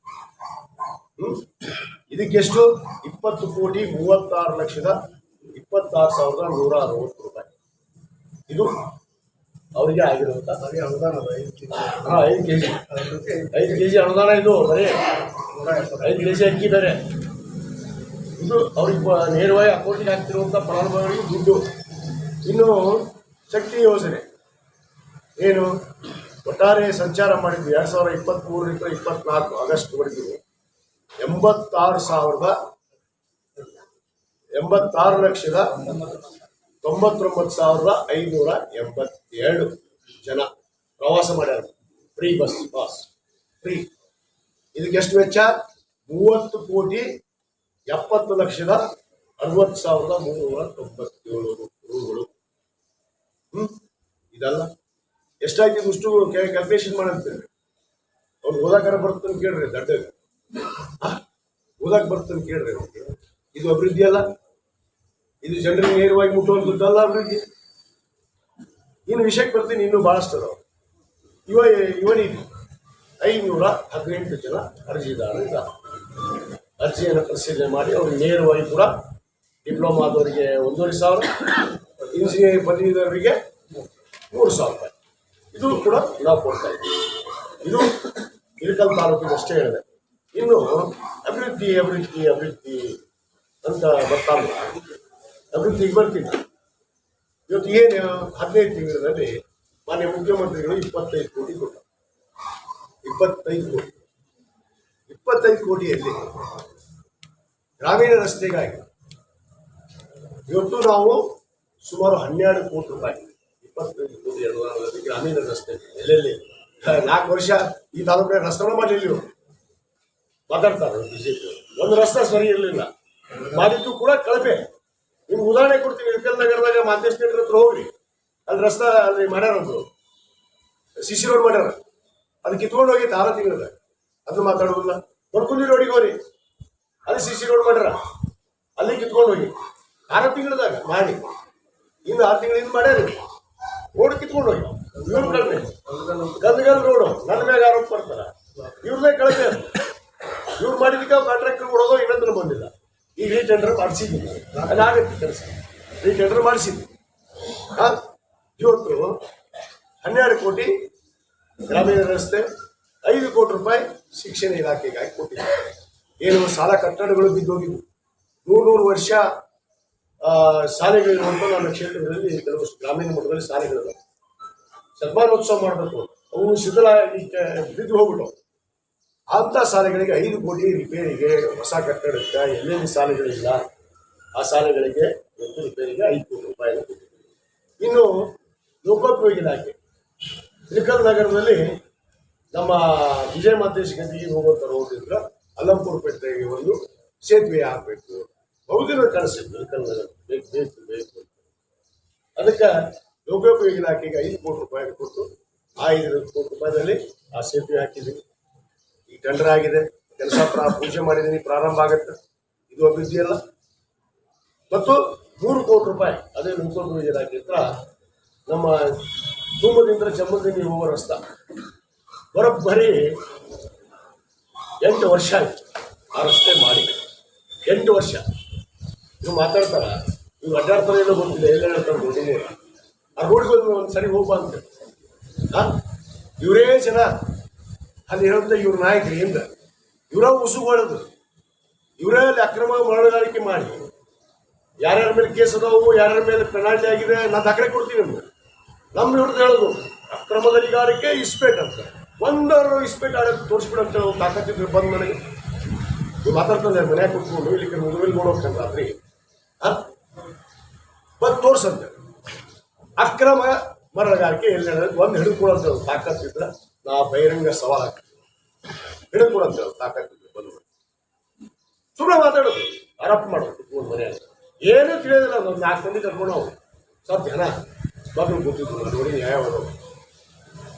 ಇದಕ್ಕೆಷ್ಟು 20,36,26,160 ರೂಪಾಯಿ. ಇದು ಅವರಿಗೆ ಆಗಿರುವಂಥ ಅನುದಾನ. 5 ಕೆಜಿ ಅನುದಾನ. ಇದು ಬರೀ 5 ಕೆಜಿ ಅಕ್ಕಿ ಬೇರೆ. ಇದು ಅವ್ರಿಗೆ ನೇರವಾಗಿ ಅಕೌಂಟಿಗೆ ಹಾಕ್ತಿರುವಂಥ ಫಲಾನುಭವಿಗಳಿಗೆ ದುಡ್ಡು. ಇನ್ನು ಶಕ್ತಿ ಯೋಜನೆ ಏನು ಒಟ್ಟಾರೆ ಸಂಚಾರ ಮಾಡಿದ್ವಿ 2023ರಿಂದ 24 ಆಗಸ್ಟ್ವರೆಗೂ 86,99,582 ಜನ ಪ್ರವಾಸ ಮಾಡ್ಯಾರ. Free bus pass free. ಇದಕ್ಕೆ ಎಷ್ಟು ವೆಚ್ಚ? 30,70,60,397 ರೂಗಳು. ಇದಲ್ಲ ಎಷ್ಟಾಯ್ತು ಇಷ್ಟು ಕ್ಯಾಲ್ಕುಲೇಷನ್ ಮಾಡಂತೇಳಿ. ಅವ್ರು ಓದಾಕಾರ ಬರ್ತಂತ ಕೇಳ್ರಿ, ದಡ್ಡಗ ಓದಾಕ್ ಬರ್ತಂತ ಕೇಳ್ರಿ. ಇದು ಅಭಿವೃದ್ಧಿ ಅಲ್ಲ, ಇದು ಜನರಿಗೆ ನೇರವಾಗಿ ಮುಟ್ಟುವಂಥದ್ದಲ್ಲ ಅಭಿವೃದ್ಧಿ. ಇನ್ನು ವಿಷಯಕ್ಕೆ ಬರ್ತೀನಿ, ಇನ್ನೂ ಭಾಳಷ್ಟು ಅದಾವ. ಇವನಿಗೆ 518 ಜನ ಅರ್ಜಿದಾರರಿದ್ದಾರೆ. ಅರ್ಜಿಯನ್ನು ಪರಿಶೀಲನೆ ಮಾಡಿ ಅವ್ರಿಗೆ ನೇರವಾಗಿ ಕೂಡ ಡಿಪ್ಲೊಮಾ ಆದವರಿಗೆ 1,500, ಇಂಜಿನಿಯರಿಂಗ್ ಪದವೀಧರರಿಗೆ 3,000 ರೂಪಾಯಿ. ಇದು ಕೂಡ ನಾವು ಕೊಡ್ತಾ ಇದ್ದೀವಿ. ಇದು ಇಳಕಲ್ ತಾಲೂಕಿಗೆ ಅಷ್ಟೇ ಹೇಳಿದೆ. ಇನ್ನು ಅಭಿವೃದ್ಧಿ ಅಭಿವೃದ್ಧಿ ಅಭಿವೃದ್ಧಿ ಅಂತ ಬರ್ತಾನೆ. ಅಭಿವೃದ್ಧಿಗೆ ಬರ್ತೀನಿ. ಇವತ್ತು ಏನು 15 ತಿಂಗಳಲ್ಲಿ ಮಾನ್ಯ ಮುಖ್ಯಮಂತ್ರಿಗಳು 25 ಕೋಟಿ ಕೊಟ್ಟರು. 25 ಕೋಟಿಯಲ್ಲಿ ಗ್ರಾಮೀಣ ರಸ್ತೆಗಾಗಿ ಇವತ್ತು ನಾವು ಸುಮಾರು 12 ಕೋಟಿ ರೂಪಾಯಿ 25 ಕೋಟಿ ಅನುದಾನದಲ್ಲಿ ಗ್ರಾಮೀಣ ರಸ್ತೆ ಎಲ್ಲೆಲ್ಲಿ 4 ವರ್ಷ ಈ ತಾಲೂಕಿನ ರಸ್ತೆಗಳು ಮಾಡಲಿಲ್ಲ. ಮಾತಾಡ್ತಾರೆ ಬಿಜೆಪಿ. ಒಂದು ರಸ್ತೆ ಸರಿ ಇರಲಿಲ್ಲ, ಮಾಡಿದ್ದು ಕೂಡ ಕಳಪೆ. ನಿಮ್ಗೆ ಉದಾಹರಣೆ ಕೊಡ್ತೀನಿ. ಇಳಕಲ್ ನಗರದಾಗ ಮಾತೇಶ್ ಥಿಯೇಟರ್ ಹತ್ರ ಹೋಗ್ರಿ, ಅಲ್ಲಿ ರಸ್ತೆ ಅಲ್ಲಿ ಮಾಡ್ಯಾರೊಂದು ಸಿಸಿ ರೋಡ್ ಮಾಡ್ಯಾರ. ಅದು ಕಿತ್ಕೊಂಡು ಹೋಗಿತ್ತು 6 ತಿಂಗಳದ. ಅದು ಮಾತಾಡೋದಿಲ್ಲ. ಬರ್ಕುಂದಿ ರೋಡಿಗೆ ಹೋಗ್ರಿ, ಅಲ್ಲಿ ಸಿಸಿ ರೋಡ್ ಮಾಡ್ಯಾರ, ಅಲ್ಲಿ ಕಿತ್ಕೊಂಡು ಹೋಗಿ 6 ತಿಂಗಳದಾಗ ಮಾಡಿ. ಇನ್ನು 6 ತಿಂಗಳಿಂದ ಮಾಡ್ಯಾರ ರೋಡ್ ಕಿತ್ಕೊಂಡು ಹೋಗಿ. ಇವ್ರು ಕಳಪೆ ಗಂದಗಲ್ ರೋಡು ನನ್ನ ಮ್ಯಾಗ ಆರೋಪ ಮಾಡ್ತಾರ. ಇವ್ರದೇ ಕಳಪೆ ಅದು. ಇವ್ರು ಮಾಡಿದಕ್ಕೆ ಕಾಂಟ್ರಾಕ್ಟರ್ ಕೊಡೋದು ಇನ್ನೊಂದನ್ನು ಬಂದಿಲ್ಲ. ಈಗ ರೀಟೆಂಡರ್ ಮಾಡಿಸಿದ್ವಿ, ಅಲ್ಲಿ ಆಗತ್ತೆ ಕೆಲಸ. ರೀಟೆಂಡರ್ ಮಾಡಿಸಿದ್ವಿ. ಇವತ್ತು 12 ಕೋಟಿ ಗ್ರಾಮೀಣ ರಸ್ತೆ, 5 ಕೋಟಿ ರೂಪಾಯಿ ಶಿಕ್ಷಣ ಇಲಾಖೆಗಾಗಿ ಕೊಟ್ಟಿದ್ದಾರೆ. ಏನು ಸಾಲ ಕಟ್ಟಡಗಳು ಬಿದ್ದೋಗಿದ್ವು. 100 ವರ್ಷ ಶಾಲೆಗಳಿರುವಂಥ ನನ್ನ ಕ್ಷೇತ್ರದಲ್ಲಿ ಕೆಲವು ಗ್ರಾಮೀಣ ಮಟ್ಟದಲ್ಲಿ ಶಾಲೆಗಳಿವೆ. ಶತಮಾನೋತ್ಸವ ಮಾಡಬೇಕು, ಅವು ಶಿಥಿಲಾಗಿ ಬಿದ್ದು ಹೋಗ್ಬಿಟ್ಟು ಅಂಥ ಶಾಲೆಗಳಿಗೆ 5 ಕೋಟಿ ರಿಪೇರಿಗೆ, ಹೊಸ ಕಟ್ಟಡಕ್ಕೆ, ಎಲ್ಲೆಲ್ಲಿ ಶಾಲೆಗಳಿಲ್ಲ ಆ ಶಾಲೆಗಳಿಗೆ ರಿಪೇರಿಗೆ 5 ಕೋಟಿ ರೂಪಾಯಿನ ಕೊಟ್ಟಿದ್ದೀವಿ. ಇನ್ನು ಲೋಕೋಪಯೋಗಿ ಇಲಾಖೆ ಇಳಕಲ್ ನಗರದಲ್ಲಿ ನಮ್ಮ ವಿಜಯ ಮಾತೇಶ್ ಗದಿಗೆ ಹೋಗುವಂಥ ರೋಡ್ ಇದ್ರೆ ಅಲ್ಲಂಪುರ ಪೇಟೆಗೆ ಒಂದು ಸೇತುವೆ ಆಗಬೇಕು. ಬಹುದಿನ ಕನಸಿತ್ತು ಇಳಕಲ್ ನಗರ ಬೇಕು ಬೇಕು ಬೇಕು. ಅದಕ್ಕೆ ಲೋಕೋಪಯೋಗಿ ಇಲಾಖೆಗೆ 5 ಕೋಟಿ ರೂಪಾಯಿ ಕೊಟ್ಟು ಆ 5 ಕೋಟಿ ರೂಪಾಯಿದಲ್ಲಿ ಆ ಸೇತುವೆ ಹಾಕಿದ್ದೀವಿ. ಈ ಟೆಂಡರ್ ಆಗಿದೆ, ಕೆಲಸ ಪೂಜೆ ಮಾಡಿದ್ದೀನಿ, ಪ್ರಾರಂಭ ಆಗುತ್ತೆ. ಇದು ಅಭಿವೃದ್ಧಿ ಅಲ್ಲ. ಮತ್ತು 3 ಕೋಟಿ ರೂಪಾಯಿ ಅದೇ ಲೋಕೋಪಯೋಗಿ ಇಲಾಖೆ ಹತ್ರ ನಮ್ಮ ತುಂಬದಿಂದ ಜಮ್ಮದಿನಿ ಹೋಗೋ ರಸ್ತೆ ಬರೋಬ್ಬರಿ 8 ವರ್ಷ ಆಯಿತು ಆ ರಸ್ತೆ ಮಾಡಿ. 8 ವರ್ಷ. ನೀವು ಮಾತಾಡ್ತಾರ, ನೀವು ಅಡ್ಡಾಡ್ತಾರೆ ಏನೋ ಗೊತ್ತಿಲ್ಲ, ಎಲ್ಲ ಹೇಳ್ತಾರೆ ಗೊತ್ತಿಲ್ಲ. ಆ ರೋಡ್ಗೆ ಒಂದು ಸರಿ ಹೋಗ್ಬ ಅಂತ ಇವರೇ ಜನ ಅಲ್ಲಿ ಹೇಳುತ್ತ ಇವ್ರ ನಾಯಕರು ಏನ್ರ ಇವರ ಉಸುಗೊಳ್ಳೋದು, ಇವರೇ ಅಲ್ಲಿ ಅಕ್ರಮ ಮರಳುಗಾರಿಕೆ ಮಾಡಿ ಯಾರ್ಯಾರ ಮೇಲೆ ಕೇಸ್ ಅದಾವು, ಯಾರ್ಯಾರ ಮೇಲೆ ಪೆನಾಲ್ಟಿ ಆಗಿದೆ, ನಾನು ದಾಖಲೆ ಕೊಡ್ತೀನಿ ನಿಮ್ಗೆ. ನಮ್ಮ ಹಿಡಿದು ಹೇಳೋದು ಅಕ್ರಮ ಗಣಿಗಾರಿಕೆ ಇಸ್ಪೇಟ್ ಅಂತ. ಒಂದವರು ಇಸ್ಪೇಟ್ ಆಡೋದು ತೋರಿಸ್ಬಿಡಂತ ತಾಕತ್ತಿದ್ರು ಬಂದು ನನಗೆ ನೀವು ಮಾತಾಡ್ತಾನೆ ಮನ್ಯಾಗ ಕೂತ್ಕೊಂಡು ಇಲ್ಲಿಕ್ಕೆ ಮೊದಲು ನೋಡೋಕ್ಕಂತ ರಾತ್ರಿ ಬಂದು ತೋರ್ಸಂತೆ. ಅಕ್ರಮ ಮರಳುಗಾರಿಕೆ ಎಲ್ಲಿ ಒಂದು ಹಿಡಿದುಕೊಡಂತ ತಾಕತ್ತಿದ್ರೆ ನಾ ಬಹಿರಂಗ ಸವಾಲ್ ಹಾಕ್ತೀನಿ. ಹಿಡಿದುಕೊಡಂತ ತಾಕತ್ತಿದ್ರು ಬಂದು ಸುಮ್ಮನೆ ಮಾತಾಡೋದು. ಆರೋಪ ಮಾಡೋದು ಒಂದು ಮನೆಯಾಗ ಏನೂ ತಿಳಿಯೋದಿಲ್ಲ. ಒಂದು 4 ಮಂದಿ ಕರ್ಕೊಂಡು ನಾವು ಸ್ವಲ್ಪ ಜನ ಮಕ್ಕಳು ಗೊತ್ತಿದ್ರು ನೋಡಿ ನ್ಯಾಯವಾದ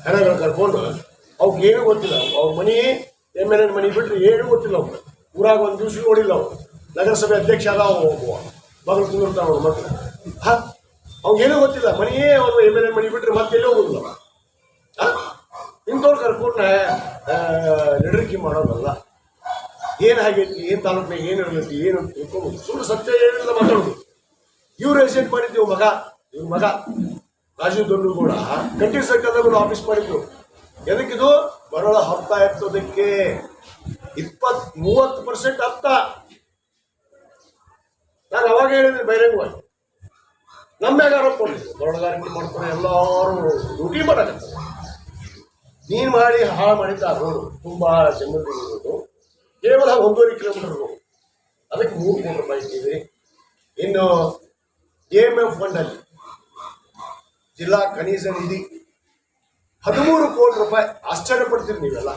ಜನಗಳು ಕರ್ಕೊಂಡು ಅವ್ರಿಗೆ ಏನೂ ಗೊತ್ತಿಲ್ಲ. ಅವ್ರ ಮನೆ MLA ಮನೆ ಬಿಟ್ಟರೆ ಏನೂ ಗೊತ್ತಿಲ್ಲ. ಅವ್ರು ಊರಾಗ ಒಂದು ದಿವ್ಸ ನೋಡಿಲ್ಲ. ಅವ್ರು ನಗರಸಭೆ ಅಧ್ಯಕ್ಷ ಆದ ಒಬ್ಬ ಮಗಳು ಕುಂದಿರ್ತಾವ ಅವ್ರ ಮಕ್ಕಳು. ಅವ್ರಿಗೇನೂ ಗೊತ್ತಿಲ್ಲ. ಮನೆಯೇ ಅವರು MLA ಮನೆ ಬಿಟ್ಟರೆ ಮತ್ತೆಲ್ಲೇ ಹೋಗೋದಿಲ್ಲ. ಇಂಥವ್ರು ಕರ್ಕೊಂಡು ನಡರಿಕೆ ಮಾಡೋದಲ್ಲ. ಏನು ಆಗೈತಿ, ಏನು ತಾಲೂಕಿನಾಗ ಏನು ಇರಲಿ, ಏನು ತಿಳ್ಕೊಂಡು ಸುಮ್ಮನೆ ಸತ್ಯ ಏನಿಲ್ಲ ಮಾತಾಡೋದು. ಇವ್ರು ಏಜೆಂಟ್ ಮಾಡಿದ್ದು ಇವ್ರ ಮಗ ರಾಜೀವ್ ದೊಡ್ಡಗೌಡ ಕಂಟಿ ಸರ್ಕಲ್ದಾಗ ಆಫೀಸ್ ಮಾಡಿದ್ರು. ಎದಕ್ಕಿದು ಬರೋಳ ಹಪ್ತ ಎತ್ತೋದಕ್ಕೆ 20-30% ಹಪ್ತ. ನಾನು ಅವಾಗ ಹೇಳಿದ್ದೀನಿ ಬಹಿರಂಗವಾಗಿ. ನಮ್ಮ ಮ್ಯಾಗ ಆರೋಪ ಕೊಟ್ಟಿದ್ರು. ಬರೋಳಗಾರಿಕೆ ಮಾಡ್ತಾರೆ, ಎಲ್ಲರೂ ಡ್ಯೂಟಿ ಮಾಡಕತ್ತಾರೆ. ನೀನು ಮಾಡಿ ಹಾಳು ಮಾಡಿದ್ದ ರೋಡು ತುಂಬ ಜಮ್ಮದಿ ಇರೋದು ಕೇವಲ 1.5 ಕಿಲೋಮೀಟರ್ ರೋಡು. ಅದಕ್ಕೆ 3 ಕೋಟಿ ರೂಪಾಯಿ ಇಟ್ಟಿದ್ರಿ. ಇನ್ನು AMF ಫಂಡಲ್ಲಿ ಜಿಲ್ಲಾ ಖನಿಜ ನಿಧಿ 13 ಕೋಟಿ ರೂಪಾಯಿ. ಆಶ್ಚರ್ಯಪಡ್ತೀರಿ ನೀವೆಲ್ಲ.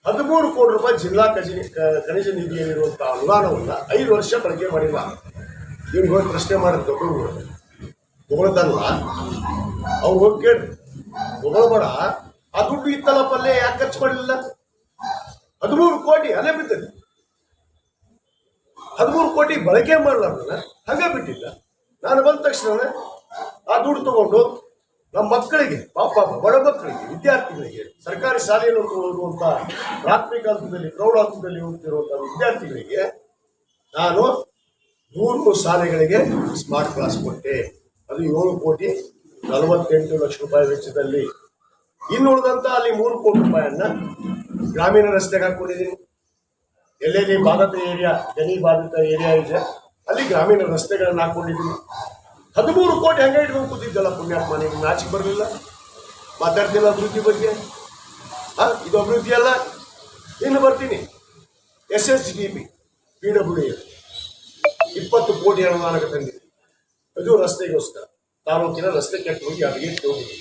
13 ಕೋಟಿ ರೂಪಾಯಿ ಜಿಲ್ಲಾ ಖನಿಜ ನಿಧಿಯಲ್ಲಿರುವಂಥ ಅನುದಾನವನ್ನು 5 ವರ್ಷ ಬಳಕೆ ಮಾಡಿಲ್ಲ. ಇವ್ನಿಗೆ ಹೋಗಿ ಪ್ರಶ್ನೆ ಮಾಡಿದ ದೊಡ್ಡವರು ತಗೊಳ್ತಾರಲ್ಲ, ಅವ್ರು ಹೋಗಿ ಕೇಳಿ ತಗೊಳ್ಬೇಡ, ಆ ದುಡ್ಡು ಇತ್ತಲ್ಲ ಪಲ್ಲೆ ಯಾಕೆ ಖರ್ಚು ಮಾಡಲಿಲ್ಲ? 13 ಕೋಟಿ ಅಲ್ಲೇ ಬಿದ್ದದೆ. 13 ಕೋಟಿ ಬಳಕೆ ಮಾಡಲಾರ್ದನ್ನ ಹಂಗೆ ಬಿಟ್ಟಿಲ್ಲ. ನಾನು ಬಂದ ತಕ್ಷಣ ಆ ದುಡ್ಡು ತಗೊಂಡು ನಮ್ಮ ಮಕ್ಕಳಿಗೆ, ಪಾಪ ಬಡ ಮಕ್ಕಳಿಗೆ, ವಿದ್ಯಾರ್ಥಿಗಳಿಗೆ, ಸರ್ಕಾರಿ ಶಾಲೆಯನ್ನು ಓದುವಂಥ ಪ್ರಾಥಮಿಕ ಹಂತದಲ್ಲಿ ಪ್ರೌಢ ಹಂತದಲ್ಲಿ ಓದುತ್ತಿರುವಂಥ ವಿದ್ಯಾರ್ಥಿಗಳಿಗೆ ನಾನು 100 ಶಾಲೆಗಳಿಗೆ ಸ್ಮಾರ್ಟ್ ಕ್ಲಾಸ್ ಕೊಟ್ಟೆ. ಅದು 7,48,00,000 ರೂಪಾಯಿ ವೆಚ್ಚದಲ್ಲಿ. ಇನ್ನುಳಿದಂಥ ಅಲ್ಲಿ 3 ಕೋಟಿ ರೂಪಾಯಿಯನ್ನ ಗ್ರಾಮೀಣ ರಸ್ತೆಗೆ ಹಾಕೊಂಡಿದ್ದೀನಿ. ಎಲ್ಲೆಲ್ಲಿ ಬಾಧಿತ ಏರಿಯಾ, ಗಣಿ ಬಾಧಿತ ಏರಿಯಾ ಇದೆ ಅಲ್ಲಿ ಗ್ರಾಮೀಣ ರಸ್ತೆಗಳನ್ನು ಹಾಕೊಂಡಿದ್ದೀನಿ. 13 ಕೋಟಿ ಹಂಗೆ ಇಟ್ಕೊಂಡು ಕೂತಿದ್ದಲ್ಲ ಪುಣ್ಯಾತ್ಮ. ನಿಮ್ಗೆ ನಾಚಿಕೆ ಬರಲಿಲ್ಲ, ಮಾತಾಡ್ತಿಲ್ಲ ಅಭಿವೃದ್ಧಿ ಬಗ್ಗೆ. ಇದು ಅಭಿವೃದ್ಧಿ ಅಲ್ಲ. ಇನ್ನು ಬರ್ತೀನಿ. SSDP PWD 20 ಕೋಟಿ ಅನುದಾನಕ್ಕೆ ತಂದಿದೆ. ಅದು ರಸ್ತೆಗೋಸ್ಕರ, ತಾಲೂಕಿನ ರಸ್ತೆ ಕೆಟ್ಟು ಹೋಗಿ ಅಲ್ಲಿಗೆ ಹೋಗಿದೆ.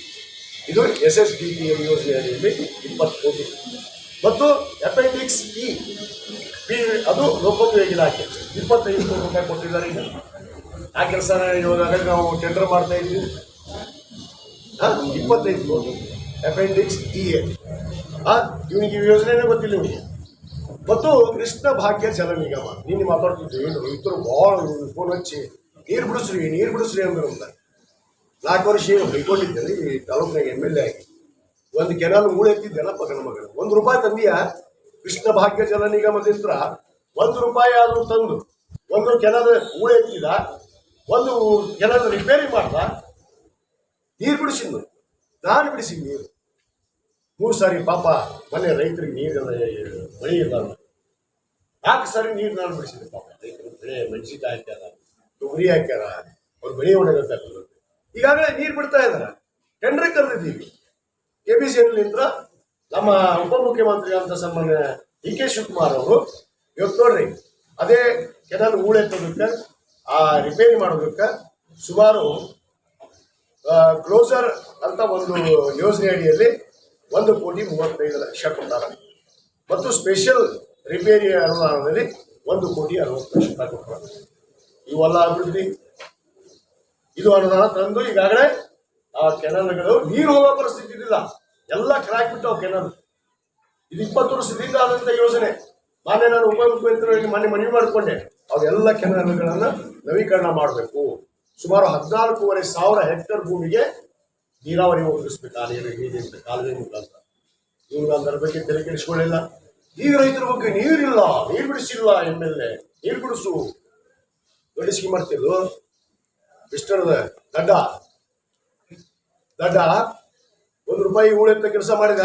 ಇದು SSDP ಯೋಜನೆ ಅಡಿಯಲ್ಲಿ 20 ಕೋಟಿ. ಮತ್ತು ಅಪೆಂಡಿಕ್ಸ್ E ಅದು ಲೋಕೋಪಯೋಗಿ ಇಲಾಖೆ 25 ಕೋಟಿ ರೂಪಾಯಿ ಕೊಟ್ಟಿದ್ದಾರೆ. ಈಗ ಆ ಕೆಲಸನ ಇವಾಗ ನಾವು ಟೆಂಡರ್ ಮಾಡ್ತಾ ಇದ್ದೀವಿ. 25 ಕೋಟಿ ಅಪೆಂಡಿಕ್ಸ್ E. ಇವನಿಗೆ ಈ ಯೋಜನೆನೇ ಗೊತ್ತಿಲ್ಲ ಇವನಿಗೆ. ಮತ್ತು ಕೃಷ್ಣ ಭಾಗ್ಯ ಜಲ ನಿಗಮ ನಿನ್ನೆ ಮಾತಾಡ್ತಿದ್ವಿ. ರೈತರು ಭಾಳ ಫೋನ್ ಹಚ್ಚಿ ನೀರು ಬಿಡಿಸ್ರಿ ಅಂದ್ರೆ ಅಂತ 4 ವರ್ಷ ಹೊಯ್ಕೊಂಡಿದ್ದೇನೆ ಈ ತಾಲೂಕಿನಾಗ MLA ಆಗಿ. ಒಂದು ಕೆನಾಲ್ ಎತ್ತಿದ್ದೇನ ಪಗನ ಮಗನ. 1 ರೂಪಾಯಿ ತಂದಿಯ ಕೃಷ್ಣ ಭಾಗ್ಯ ಜಲ ನಿಗಮದಿಂದ 1 ರೂಪಾಯಿ ಆದರೂ ತಂದು ಒಂದು ಕೆನಾಲ್ ಎತ್ತಿದ, ಒಂದು ಕೆನಾಲ್ ರಿಪೇರಿ ಮಾಡ್ದ, ನೀರು ಬಿಡಿಸಿದ್ನು. ನಾನು ಬಿಡಿಸಿದ್ ನೀರು 3 ಸಾರಿ. ಪಾಪ ಮೊನ್ನೆ ರೈತರಿಗೆ ನೀರು ಮಳೆ ಇಲ್ಲ, 4 ಸಾರಿ ನೀರು ನಾನು ಬಿಡಿಸಿದ್ದೆ. ಪಾಪ ರೈತರು ಬೆಳೆ ಮೆಣಸಿನಕಾಯಿ ಹಾಕ್ಯಾರ, ತೊಗರಿ ಹಾಕ್ಯಾರ, ಅವ್ರು ಬೆಳೆ ಒಣಗತ್ತ. ಈಗಾಗಲೇ ನೀರು ಬಿಡ್ತಾ ಇದಾರೆ. ಟೆಂಡರ್ ಕರೆದಿದ್ದೀವಿ. KBCನಿಂದ ನಮ್ಮ ಉಪಮುಖ್ಯಮಂತ್ರಿ ಅಂತ ಸನ್ಮಾನ್ಯ DK ಶಿವಕುಮಾರ್ ಅವರು ಇವತ್ತು ನೋಡ್ರಿ ಅದೇ ಕೆನಾಲ್ ಎತ್ತೋದಕ್ಕೆ, ಆ ರಿಪೇರಿ ಮಾಡೋದಕ್ಕೆ ಸುಮಾರು ಕ್ಲೋಸರ್ ಅಂತ ಒಂದು ಯೋಜನೆ ಅಡಿಯಲ್ಲಿ 1,35,00,000 ಕೊಟ್ಟಾರ. ಮತ್ತು ಸ್ಪೆಷಲ್ ರಿಪೇರಿ ಅನುದಾನದಲ್ಲಿ 1,60,00,000 ಕೊಟ್ಟಾರ. ಇವೆಲ್ಲ ಅಭಿವೃದ್ಧಿ. ಇದು ಅನುದಾನ ತಂದು ಈಗಾಗಲೇ ಆ ಕೆನಾಲ್ಗಳು ನೀರು ಹೋಗೋ ಪರಿಸ್ಥಿತಿ ಇದ್ದಿಲ್ಲ, ಎಲ್ಲ ಕ್ರಾಕ್ ಬಿಟ್ಟು ಕೆನಾಲ್. ಇದು 20 ವರ್ಷದಿಂದ ಆದಂಥ ಯೋಜನೆ. ನಾನು ಉಪಮುಖ್ಯಮಂತ್ರಿಗಳಿಗೆ ಮನವಿ ಮಾಡಿಕೊಂಡೆ, ಅವೆಲ್ಲ ಕೆನಾಲ್ಗಳನ್ನು ನವೀಕರಣ ಮಾಡಬೇಕು. ಸುಮಾರು 14,500 ಹೆಕ್ಟೇರ್ ಭೂಮಿಗೆ ನೀರಾವರಿ ಒದಗಿಸ್ಬೇಕು. ಆ ನೀರು ಕಾಲುವೆ ಮುಖಾಂತರ. ಇವ್ರು ಅದರ ಬಗ್ಗೆ ತಲೆ ಕೆಡಿಸ್ಕೊಳ್ಳಿಲ್ಲ. ಈಗ ರೈತರ ಬಗ್ಗೆ ನೀರಿಲ್ಲ, ನೀರು ಬಿಡಿಸಿಲ್ಲ MLA, ನೀರು ಬಿಡಿಸು ದೊಡ್ಡ ಸ್ಕೀಮ್ ಮಾಡ್ತಿದ್ದು. ಮಿಸ್ಟರ್ ದಡ್ಡ 1 ರೂಪಾಯಿ ಉಳಿತ ಕೆಲಸ ಮಾಡಿದ.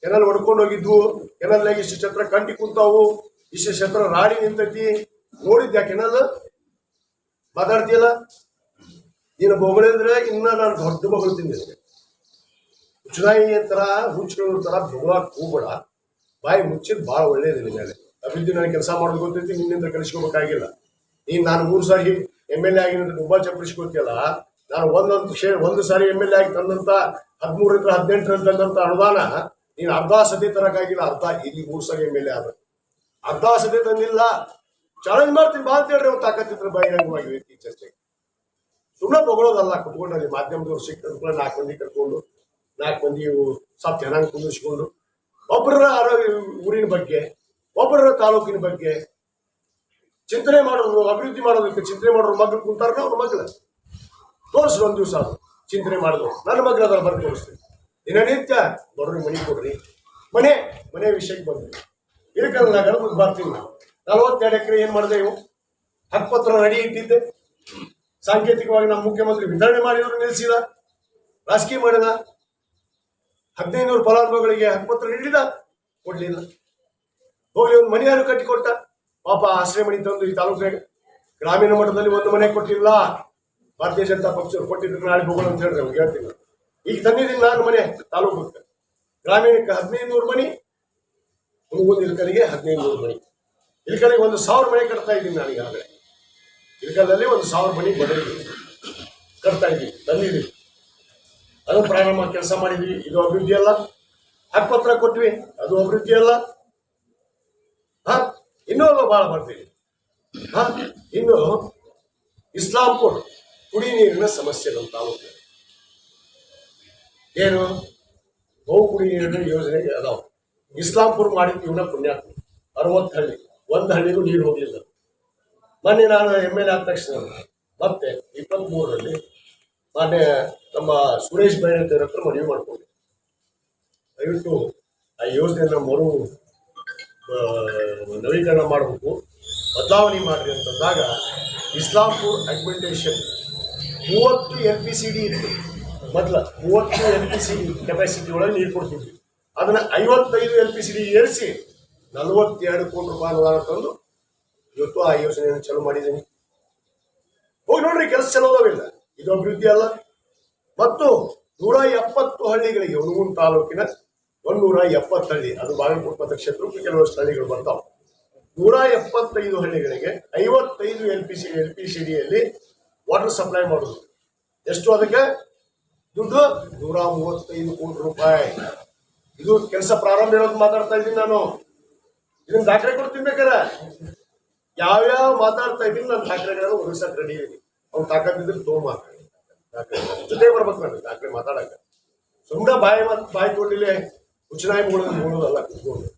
ಕೆನಲ್ ಹೊಡ್ಕೊಂಡು ಹೋಗಿದ್ವು. ಕೆನಲ್ನಾಗ ಇಷ್ಟು ಛತ್ರ ಕಂಟಿ ಕುಂತಾವು, ಇಷ್ಟು ಛತ್ರ ರಾಡಿ ನಿಂತೈತಿ. ನೋಡಿದ್ಯಾ ಕೆನಲ್? ಮಾತಾಡ್ತೀಯಲ್ಲ ನೀನು ಬೊಗಳಿದ್ರೆ ಇನ್ನ ನಾನು ದೊಡ್ಡ ಬೊಗಳು ತಿಂದಿದ್ದೆ. ಚುನಾಯಿ ತರ ಹುಚ್ಚುಗಳ ತರ ಬೊಗಳಾಕ್ ಹೋಗ್ಬೇಡ. ಬಾಯಿ ಮುಚ್ಚಿದ್ ಭಾಳ ಒಳ್ಳೇದಿಲ್ಲ. ಮೇಲೆ ಅಭಿವೃದ್ಧಿ ನನಗೆ ಕೆಲಸ ಮಾಡೋದು ಗೊತ್ತೈತಿ, ನಿನ್ನಿಂದ ಕಳಿಸ್ಕೋಬೇಕಾಗಿಲ್ಲ. ನಾನು 3 ಸಾರಿ MLA ಆಗಿನ ಡುಬ್ಬಾ ಚಪ್ಪರಿಸ್ಕೊತಿಯಲ್ಲ. ನಾನು ಒಂದು ಸಾರಿ MLA ಆಗಿ ತಂದಂತ 13ರಿಂದ 18ರಲ್ಲಿ ತಂದಂತ ಅನುದಾನ ನೀನು ಅರ್ಧ ಸತಿ ತರಕಾಗಿಲ್ಲ. ಇಲ್ಲಿ 3 ಸಾರಿ MLA ಆದ ಅರ್ಧ ಸತಿ ತಂದಿಲ್ಲ. ಚಾಲೆಂಜ್ ಮಾಡ್ತೀನಿ ಬಾ ಅಂತ ಹೇಳ್ರಿ ಅವ್ರು ತಾಕತ್ತಿದ್ರೆ ಬಹಿರಂಗವಾಗಿ ವೇದಿಕೆ ಚರ್ಚೆಗೆ. ಸುಮ್ಮನೆ ಬಗಳೋದಲ್ಲ, ಕುತ್ಕೊಂಡಲ್ಲಿ ಮಾಧ್ಯಮದವ್ರು ಸಿಕ್ಕ 4 ಮಂದಿ ಕರ್ಕೊಂಡು 4 ಮಂದಿ ಸ್ವಲ್ಪ ಜನಾಂಗ ಕುಂದಿಸ್ಕೊಂಡು ಒಬ್ಬರ ಊರಿನ ಬಗ್ಗೆ, ಒಬ್ಬರ ತಾಲೂಕಿನ ಬಗ್ಗೆ ಚಿಂತನೆ ಮಾಡೋರು, ಅಭಿವೃದ್ಧಿ ಮಾಡೋದಕ್ಕೆ ಚಿಂತನೆ ಮಾಡೋರು ಮಗ್ಳು ಕುಂತಾರ. ಅವ್ರ ಮಗ್ಳು ತೋರಿಸ್ರಿ ಒಂದು ದಿವಸ ಅದು ಚಿಂತನೆ ಮಾಡಿದ್ರು. ನನ್ನ ಮಗ್ಳು ಅದರ ಬರ್ದು ತೋರಿಸ್ತೀನಿ. ದಿನನಿತ್ಯ ಬಡ್ರಿ ಮನೆ ಕೊಡ್ರಿ, ಮನೆ ವಿಷಯಕ್ಕೆ ಬಂದ್ರಿ. ಇದಕ್ಕೆಲ್ಲ ನಗರ ಬರ್ತೀನಿ ನಾವು. 42 ಎಕರೆ ಏನು ಮಾಡಿದೆ, ಇವು ಹಕ್ಕುಪತ್ರ ರೆಡಿ ಇಟ್ಟಿದ್ದೆ. ಸಾಂಕೇತಿಕವಾಗಿ ನಮ್ಮ ಮುಖ್ಯಮಂತ್ರಿ ವಿತರಣೆ ಮಾಡಿದ್ರು, ನಿಲ್ಲಿಸಿದ, ರಾಜಕೀಯ ಮಾಡಿದ. 1500 ಫಲಾನುಭವಿಗಳಿಗೆ ಹಕ್ಕುಪತ್ರ ನೀಡಿದ, ಕೊಡ್ಲಿಲ್ಲ. ಹೋಗ್ಲಿ ಒಂದು ಮನೆಯಾರು ಕಟ್ಟಿಕೊಟ್ಟ. ಪಾಪ ಆಶ್ರಯ ಮನೆ ತಂದು ಈ ತಾಲೂಕಿನಾಗ ಗ್ರಾಮೀಣ ಮಟ್ಟದಲ್ಲಿ ಒಂದು ಮನೆ ಕೊಟ್ಟಿಲ್ಲ. ಭಾರತೀಯ ಜನತಾ ಪಕ್ಷದವ್ರು ಕೊಟ್ಟಿದ್ರು, ನಾಳೆ ಹೋಗೋಣ ಅಂತ ಹೇಳಿದ್ರೆ ಅವ್ರಿಗೆ ಹೇಳ್ತೀನಿ. ಈಗ ತಂದಿದ್ದೀನಿ ನಾನು ಮನೆ ತಾಲೂಕಕ್ಕೆ, ಗ್ರಾಮೀಣಕ್ಕೆ 1500 ಮನೆ, ಹುಡುಗನ ಇಲ್ಕಲಿಗೆ 1500 ಮನೆ. ಇಲ್ಕಲಿಗೆ 1000 ಮನೆ ಕಟ್ತಾ ಇದ್ದೀನಿ ನಾನು ಈಗಾಗಲೇ. ಇಲ್ಕಲ್ಲಲ್ಲಿ 1000 ಮನೆ ಬಡವರಿಗೆ ಕಟ್ತಾ ಇದ್ದೀವಿ, ತಂದಿದ್ದೀವಿ. ಅದು ಪ್ರಾರಂಭ ಕೆಲಸ ಮಾಡಿದ್ವಿ. ಇದು ಅಭಿವೃದ್ಧಿ ಅಲ್ಲ. ಹಕ್ಕುಪತ್ರ ಕೊಟ್ವಿ, ಅದು ಅಭಿವೃದ್ಧಿ ಅಲ್ಲ. ಇನ್ನೂ ಭಾಳ ಬರ್ತೀವಿ. ಇನ್ನು ಇಸ್ಲಾಂಪುರ್ ಕುಡಿ ನೀರಿನ ಸಮಸ್ಯೆ ನಮ್ಮ ತಾಲೂಕು. ಏನು ಬಹು ಕುಡಿ ನೀರಿನ ಯೋಜನೆ ಅದಾವ. ಇಸ್ಲಾಂಪುರ್ ಮಾಡಿದ ಇವನ ಪುಣ್ಯಾತ್ಮ 60 ಹಳ್ಳಿ, ಒಂದು ಹಳ್ಳಿಗೂ ನೀರು ಹೋಗಲಿಲ್ಲ. ಮೊನ್ನೆ ನಾನು MLA ಆದ ತಕ್ಷಣ ಮತ್ತೆ 23ರಲ್ಲಿ ಮೊನ್ನೆ ನಮ್ಮ ಸುರೇಶ್ ಬೈರತ್ತವ್ರ ಹತ್ರ ಮನವಿ ಮಾಡ್ಕೊಂಡೆ, ದಯವಿಟ್ಟು ಆ ಯೋಜನೆಯನ್ನು ನವೀಕರಣ ಮಾಡಬೇಕು, ಬದಲಾವಣೆ ಮಾಡಿರಿ ಅಂತಂದಾಗ ಇಸ್ಲಾಂಪುರ್ ಅಗ್ಮೆಂಟೇಷನ್ 30 LPCD ಇತ್ತು. ಮೊದಲ 30 LPCD ಕೆಪಾಸಿಟಿ ಒಳಗೆ ನೀರು ಕೊಡ್ತಿದ್ವಿ. ಅದನ್ನು 55 LPCD ಏರಿಸಿ 42 ಕೋಟಿ ರೂಪಾಯಿ ಅನುದಾನ ತಂದು ಇವತ್ತು ಆ ಯೋಜನೆಯನ್ನು ಚಾಲೂ ಮಾಡಿದ್ದೀನಿ. ಹೋಗಿ ನೋಡ್ರಿ, ಕೆಲಸ ಚಲೋದವಿಲ್ಲ. ಇದು ಅಭಿವೃದ್ಧಿ ಅಲ್ಲ. ಮತ್ತು 170 ಹಳ್ಳಿಗಳಿಗೆ, ಹುಣಗುಂದ ತಾಲೂಕಿನ 170 ಹಳ್ಳಿ, ಅದು ಬಾಗಲಕೋಟೆ ಮತಕ್ಷೇತ್ರಕ್ಕೆ ಕೆಲವಷ್ಟು ಹಳ್ಳಿಗಳು ಬರ್ತಾವೆ. 175 ಹಳ್ಳಿಗಳಿಗೆ 55 LPCDಯಲ್ಲಿ ವಾಟರ್ ಸಪ್ಲೈ ಮಾಡೋದು. ಎಷ್ಟು ಅದಕ್ಕೆ ದುಡ್ಡು? 135 ಕೋಟಿ ರೂಪಾಯಿ. ಇದು ಕೆಲಸ ಪ್ರಾರಂಭ ಇರೋದು ಮಾತಾಡ್ತಾ ಇದ್ದೀನಿ ನಾನು. ಇದನ್ನ ದಾಖಲೆ ಕೊಡ್ತೀನಿ ಬೇಕಾರೆ. ಯಾವ್ಯಾವ ಮಾತಾಡ್ತಾ ಇದ್ದೀನಿ ನಾನು ದಾಖಲೆಗಳನ್ನು ಒದಗಿಸಕ್ಕೆ ರೆಡಿ ಇದೀನಿ. ಅವ್ನು ತಾಕತ್ತಿದ್ರೆ ತೊಗೊಂಬಾಕ ಜೊತೆ ಬರ್ಬೇಕು ನಾನು ದಾಖಲೆ ಮಾತಾಡಕ. ಸುಮ್ಮನೆ ಬಾಯಿ ಕೊಟ್ಟಿಲ್ಲ ಉಚ್ಚನಾಯಿ ಮೂಡೋದಲ್ಲ, ಕುತ್ಕೊಂಡು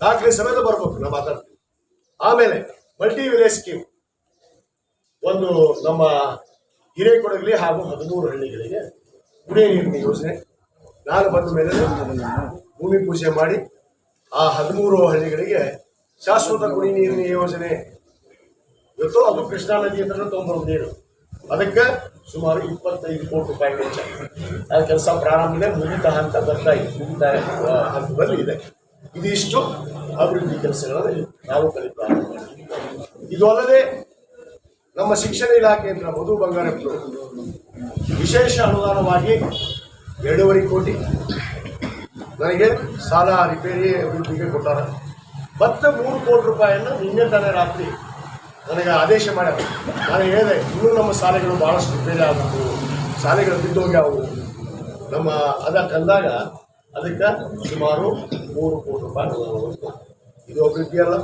ದಾಖಲೆ ಸಮೇತ ಬರ್ಬೇಕು ನಾ ಮಾತಾಡ್ತೀನಿ. ಆಮೇಲೆ ಮಲ್ಟಿ ವಿಲೇಜ್ ಸ್ಕೀಮ್ ಒಂದು ನಮ್ಮ ಹಿರೇಕೊಡಗಲಿ ಹಾಗೂ 13 ಹಳ್ಳಿಗಳಿಗೆ ಕುಡಿಯ ನೀರಿನ ಯೋಜನೆ. ನಾನು ಬಂದ ಮೇಲೆ ಭೂಮಿ ಪೂಜೆ ಮಾಡಿ ಆ 13 ಹಳ್ಳಿಗಳಿಗೆ ಶಾಶ್ವತ ಕುಡಿ ನೀರಿನ ಯೋಜನೆ. ಇವತ್ತು ಅದು ಕೃಷ್ಣಾ ನದಿ ಹತ್ರ ತೊಗೊಂಬರೋದು ನೀರು. ಅದಕ್ಕೆ ಸುಮಾರು 25 ಕೋಟಿ ರೂಪಾಯಿ ವೆಚ್ಚ. ಆ ಕೆಲಸ ಪ್ರಾರಂಭನೇ ಮುಗಿತಾ ಹಂತ ಬರ್ತಾ ಇದೆ, ಮುಗಿತಾ ಹಂತದಲ್ಲಿ ಇದೆ. ಇದಿಷ್ಟು ಅಭಿವೃದ್ಧಿ ಕೆಲಸಗಳಲ್ಲಿ ನಾವು ಪ್ರಾರಂಭ ಮಾಡಿದ್ವಿ. ಇದು ಅಲ್ಲದೆ ನಮ್ಮ ಶಿಕ್ಷಣ ಇಲಾಖೆಯಿಂದ ಮಧು ಬಂಗಾರಪ್ಪನವರು ವಿಶೇಷ ಅನುದಾನವಾಗಿ 2.5 ಕೋಟಿ ನನಗೆ ಸಾಲ ರಿಪೇರಿ ಅಭಿವೃದ್ಧಿಗೆ ಕೊಟ್ಟಾರ. ಮತ್ತೆ 3 ಕೋಟಿ ರೂಪಾಯಿಯನ್ನು ನಿನ್ನೆ ತಾನೇ ರಾತ್ರಿ ನನಗೆ ಆದೇಶ ಮಾಡ್ಯಾರ. ನಾನು ಹೇಳಿದೆ, ಇನ್ನೂ ನಮ್ಮ ಶಾಲೆಗಳು ಭಾಳಷ್ಟು ರಿಪೇರಿ ಆಗಬೇಕು, ಶಾಲೆಗಳು ಬಿದ್ದೋಗ್ಯಾವು ನಮ್ಮ ಅದಕ್ಕಂದಾಗ ಅದಕ್ಕೆ ಸುಮಾರು 3 ಕೋಟಿ ರೂಪಾಯಿ ಅನುದಾನ. ಇದು ಅಭಿವೃದ್ಧಿ ಅಲ್ಲ.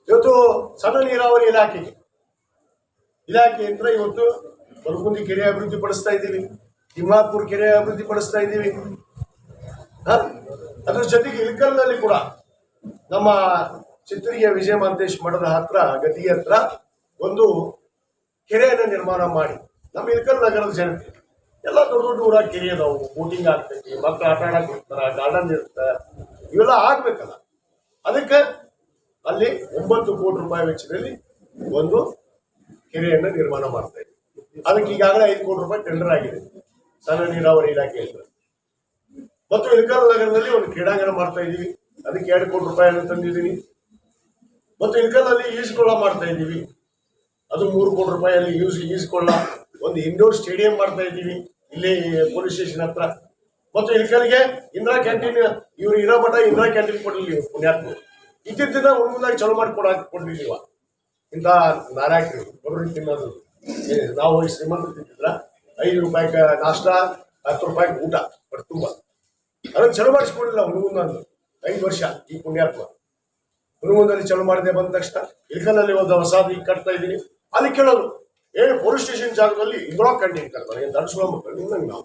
ಇವತ್ತು ಸಣ್ಣ ನೀರಾವರಿ ಇಲಾಖೆಯಿಂದ ಇವತ್ತು ಬಲಗುಂದಿ ಕೆರೆ ಅಭಿವೃದ್ಧಿ ಪಡಿಸ್ತಾ ಇದ್ದೀವಿ, ತಿಮ್ಮಾಪುರ ಕೆರೆ ಅಭಿವೃದ್ಧಿ ಪಡಿಸ್ತಾ ಇದ್ದೀವಿ. ಅದ್ರ ಜೊತೆಗೆ ಇಳಕಲ್ನಲ್ಲಿ ಕೂಡ ನಮ್ಮ ಚಿತ್ತೂರಿಗೆ ವಿಜಯ ಮಾಂತೇಶ್ ಮಠದ ಹತ್ರ ಗದಿಗೆ ಹತ್ರ ಒಂದು ಕೆರೆಯನ್ನು ನಿರ್ಮಾಣ ಮಾಡಿ ನಮ್ಮ ಇಳಕಲ್ ನಗರದ ಜನತೆ ಎಲ್ಲ ದೊಡ್ಡ ಊರಾಗ ಕೆರೆ ಅದಾವು, ಬೋಟಿಂಗ್ ಆಗ್ತೈತಿ, ಮಕ್ಕಳು ಆಟ ಆಡಕ್ಕೆ ಹೋಗ್ತಾರ, ಗಾರ್ಡನ್ ಇರ್ತಾರೆ, ಇವೆಲ್ಲ ಆಗ್ಬೇಕಲ್ಲ. ಅದಕ್ಕೆ ಅಲ್ಲಿ 9 ಕೋಟಿ ರೂಪಾಯಿ ವೆಚ್ಚದಲ್ಲಿ ಒಂದು ಕೆರೆಯನ್ನು ನಿರ್ಮಾಣ ಮಾಡ್ತಾ ಇದ್ದೀವಿ. ಅದಕ್ಕೆ ಈಗಾಗಲೇ 5 ಕೋಟಿ ರೂಪಾಯಿ ಟೆಂಡರ್ ಆಗಿದೆ ಸಣ್ಣ ನೀರಾವರಿ ಇಲಾಖೆಯಿಂದ. ಮತ್ತು ಇಳಕಲ್ ನಗರದಲ್ಲಿ ಒಂದು ಕ್ರೀಡಾಂಗಣ ಮಾಡ್ತಾ ಇದ್ದೀವಿ, ಅದಕ್ಕೆ 2 ಕೋಟಿ ರೂಪಾಯಿಯನ್ನು ತಂದಿದ್ದೀನಿ. ಮತ್ತು ಇಳಕಲ್ನಲ್ಲಿ ಈಜುಕೊಳ ಮಾಡ್ತಾ ಇದ್ದೀವಿ, ಅದು 3 ಕೋಟಿ ರೂಪಾಯಿಯಲ್ಲಿ ಈಜುಕೊಳ. ಒಂದು ಇಂಡೋರ್ ಸ್ಟೇಡಿಯಂ ಮಾಡ್ತಾ ಇದ್ದೀವಿ ಇಲ್ಲಿ ಪೊಲೀಸ್ ಸ್ಟೇಷನ್ ಹತ್ರ. ಮತ್ತು ಇಳಕಲ್ಗೆ ಇಂದಿರಾ ಕ್ಯಾಂಟೀನ್, ಇವರು ಇರೋ ಮಠ ಇಂದಿರಾ ಕ್ಯಾಂಟೀನ್ ಕೊಡಲಿಲ್ಲ ಇವ್ರು ಪುಣ್ಯಾತ್ಮ. ಇದ್ದಿದ್ದ ಹುಡುಗದಾಗ ಚಲೋ ಮಾಡಿ ಕೊಡ್ಲಿಲ್ಲ ಇಂಥ ನಾರಾಯಕರು ಬಡವರಿಗೆ ತಿನ್ನೋದು. ನಾವು ಹೋಗಿ ಶ್ರೀಮಂತರು ತಿಂತಿದ್ರ 5 ರೂಪಾಯಿಗೆ ನಾಷ್ಟ, 10 ರೂಪಾಯಿಗೆ ಊಟ ಬಟ್ ತುಂಬ ಅದನ್ನು ಚಲೋ ಮಾಡಿಸ್ಕೊಂಡಿಲ್ಲ ಹುಡುಗನ 5 ವರ್ಷ ಈ ಪುಣ್ಯಾತ್ಮ ಹುನಗುಂದಲ್ಲಿ ಚಲೋ ಮಾಡಿದೆ ಬಂದ ತಕ್ಷಣ ಇಲ್ಕಲ್ನಲ್ಲಿ ಒಂದು ಹೊಸದು ಈಗ ಕಟ್ತಾ ಇದ್ದೀನಿ ಅಲ್ಲಿ ಕೇಳೋದು ಏನು ಪೊಲೀಸ್ ಸ್ಟೇಷನ್ ಜಾಗದಲ್ಲಿ ಇದ್ರೊಳಗೆ ಕಂಡು ಕಟ್ತಾರೆ ಏನು ದಡ್ಸುಳ ಮಕ್ಕಳು ನಿಮ್ಮಂಗೆ ನಾವು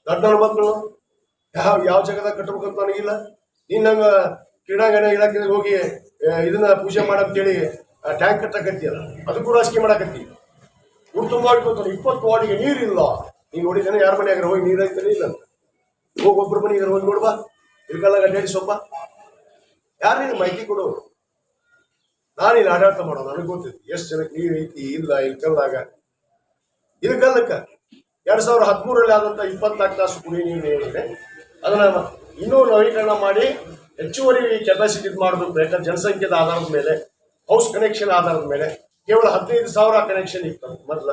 ದೊಡ್ಡ ಮಕ್ಕಳು ಯಾವ ಜಾಗದಾಗ ಕಟ್ಟಬೇಕಂತ ನನಗಿಲ್ಲ ನೀನ್ ನಂಗ ಕ್ರೀಡಾಂಗಣ ಇಲಾಖೆಗೆ ಹೋಗಿ ಇದನ್ನ ಪೂಜೆ ಮಾಡಂತೇಳಿ ಟ್ಯಾಂಕ್ ಕಟ್ಟಕತ್ತೀಯಲ್ಲ ಅದಕ್ಕೂ ರಾಜಕೀಯ ಮಾಡಕತ್ತಿ ಊರು ತುಂಬ ಇಟ್ಕೊತಾನೆ 20 ವಾರ್ಡಿಗೆ ನೀರಿಲ್ಲ ನೀನು ನೋಡಿದ್ದೇನೆ ಯಾರ ಮನೆಯಾಗ ಹೋಗಿ ನೀರು ಐತಾನೆ ಇಲ್ಲ ಹೋಗಿ ಒಬ್ಬರ ಮನೆಯಾಗ ಹೋಗಿ ನೋಡ್ಬಾ ಇಲ್ಕಲ್ಲ ಅಡ್ಡಾಡಿ ಸೊಪ್ಪ ಯಾರು ನೀನು ಮಾಹಿತಿ ಕೊಡೋರು ನಾನಿಲ್ಲಿ ಆಡಳಿತ ಮಾಡೋ ನನಗೆ ಗೊತ್ತಿತ್ತು ಎಷ್ಟು ಜನಕ್ಕೆ ನೀರು ಐತಿ ಇಲ್ಲ ಇಲ್ಕಲ್ಲಾಗ ಇಲ್ಕಲ್ಲಕ್ಕ 2013 ಆದಂತ 24 ತಾಸು ಕುಡಿ ನೀರು ಏನಿದೆ ಅದನ್ನ ಇನ್ನೂ ನವೀಕರಣ ಮಾಡಿ ಹೆಚ್ಚುವರಿ ಕೆಪಾಸಿಟಿ ಮಾಡಬೇಕು. ಯಾಕಂದ್ರೆ ಜನಸಂಖ್ಯೆದ ಆಧಾರದ ಮೇಲೆ ಹೌಸ್ ಕನೆಕ್ಷನ್ ಆಧಾರದ ಮೇಲೆ ಕೇವಲ 15,000 ಕನೆಕ್ಷನ್ ಇತ್ತು ಮೊದಲ.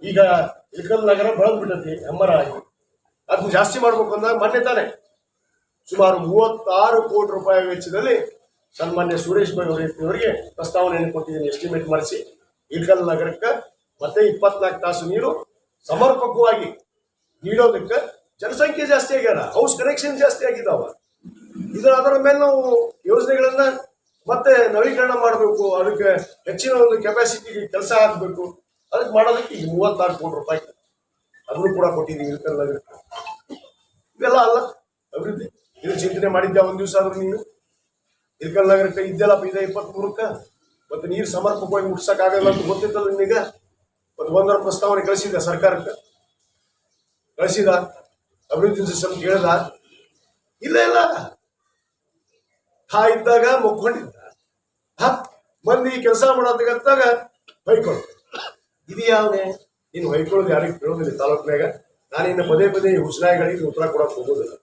ಈಗ ಇಲ್ಕಲ್ ನಗರ ಬೆಳೆದು ಬಿಟ್ಟೈತಿ ಹೆಮ್ಮರ ಆಗಿ ಅದನ್ನ ಜಾಸ್ತಿ ಮಾಡ್ಬೇಕು ಅಂದಾಗ ಮೊನ್ನೆ ತಾನೆ ಸುಮಾರು 36 ಕೋಟಿ ರೂಪಾಯಿ ವೆಚ್ಚದಲ್ಲಿ ಸನ್ಮಾನ್ಯ ಸುರೇಶ್ ಭಾಯಿ ಅವರಿಗೆ ಪ್ರಸ್ತಾವನೆಯನ್ನು ಕೊಟ್ಟಿದ್ದೀನಿ ಎಸ್ಟಿಮೇಟ್ ಮಾಡಿಸಿ ಇಲ್ಕಲ್ ನಗರಕ್ಕೆ ಮತ್ತೆ 24 ತಾಸು ನೀರು ಸಮರ್ಪಕವಾಗಿ ನೀಡೋದಕ್ಕೆ. ಜನಸಂಖ್ಯೆ ಜಾಸ್ತಿ ಆಗ್ಯಾರ, ಹೌಸ್ ಕನೆಕ್ಷನ್ ಜಾಸ್ತಿ ಆಗಿದ್ದಾವ. ಅದರ ಮೇಲೆ ನಾವು ಯೋಜನೆಗಳನ್ನ ಮತ್ತೆ ನವೀಕರಣ ಮಾಡಬೇಕು, ಅದಕ್ಕೆ ಹೆಚ್ಚಿನ ಒಂದು ಕೆಪಾಸಿಟಿ ಕೆಲಸ ಆಗಬೇಕು. ಅದಕ್ಕೆ ಮಾಡೋದಕ್ಕೆ ಈಗ 36 ಕೋಟಿ ರೂಪಾಯಿ ಅದನ್ನು ಕೂಡ ಕೊಟ್ಟಿದ್ದೀವಿ ಇಲ್ಕಲ್ ನಗರಕ್ಕೆ. ಇವೆಲ್ಲ ಅಲ್ಲ ಅಭಿವೃದ್ಧಿ, ಇದು ಚಿಂತನೆ ಮಾಡಿದ್ದೆ ಒಂದು ದಿವಸ ಆದ್ರೂ ನೀನು ಇಲ್ಕಲ್ ನಗರಕ್ಕೆ ಇದ್ದೆಲ್ಲಪ್ಪ ಇದೆ 23ಕ್ಕೆ ಮತ್ತೆ ನೀರು ಸಮರ್ಪಕವಾಗಿ ಮುಟ್ಸಕ್ಕಾಗಲ್ಲ ಅಂತ ಗೊತ್ತಿತ್ತಲ್ಲ ನಿನಗ. ಒಂದು ಒಂದರ ಪ್ರಸ್ತಾವನೆ ಕಳಿಸಿದ ಸರ್ಕಾರಕ್ಕೆ, ಕಳಿಸಿದ ಅಭಿವೃದ್ಧಿ ಸಿಸ್ಟಮ್ ಕೇಳಿದ ಇಲ್ಲ ಇಲ್ಲ ಇದ್ದಾಗ ಮುಕ್ಕೊಂಡಿದ್ದ ಮಂದಿ ಕೆಲಸ ಮಾಡೋದಕ್ಕಂತಾಗ ಹೊಯ್ಕೊಳ್ಳು. ಇದು ಯಾವನೇ ನೀನು ಹೊಯ್ಕೊಳ್ಳೋದು ಯಾರಿಗೆ ಕೇಳೋದಿಲ್ಲ ತಾಲೂಕಿನಾಗ. ನಾನಿನ್ನ ಪದೇ ಪದೇ ಹುಚ್ಚನಾಯಿಗಳಿಗೆ ಉತ್ತರ ಕೊಡಕ್ಕೆ ಹೋಗೋದಿಲ್ಲ.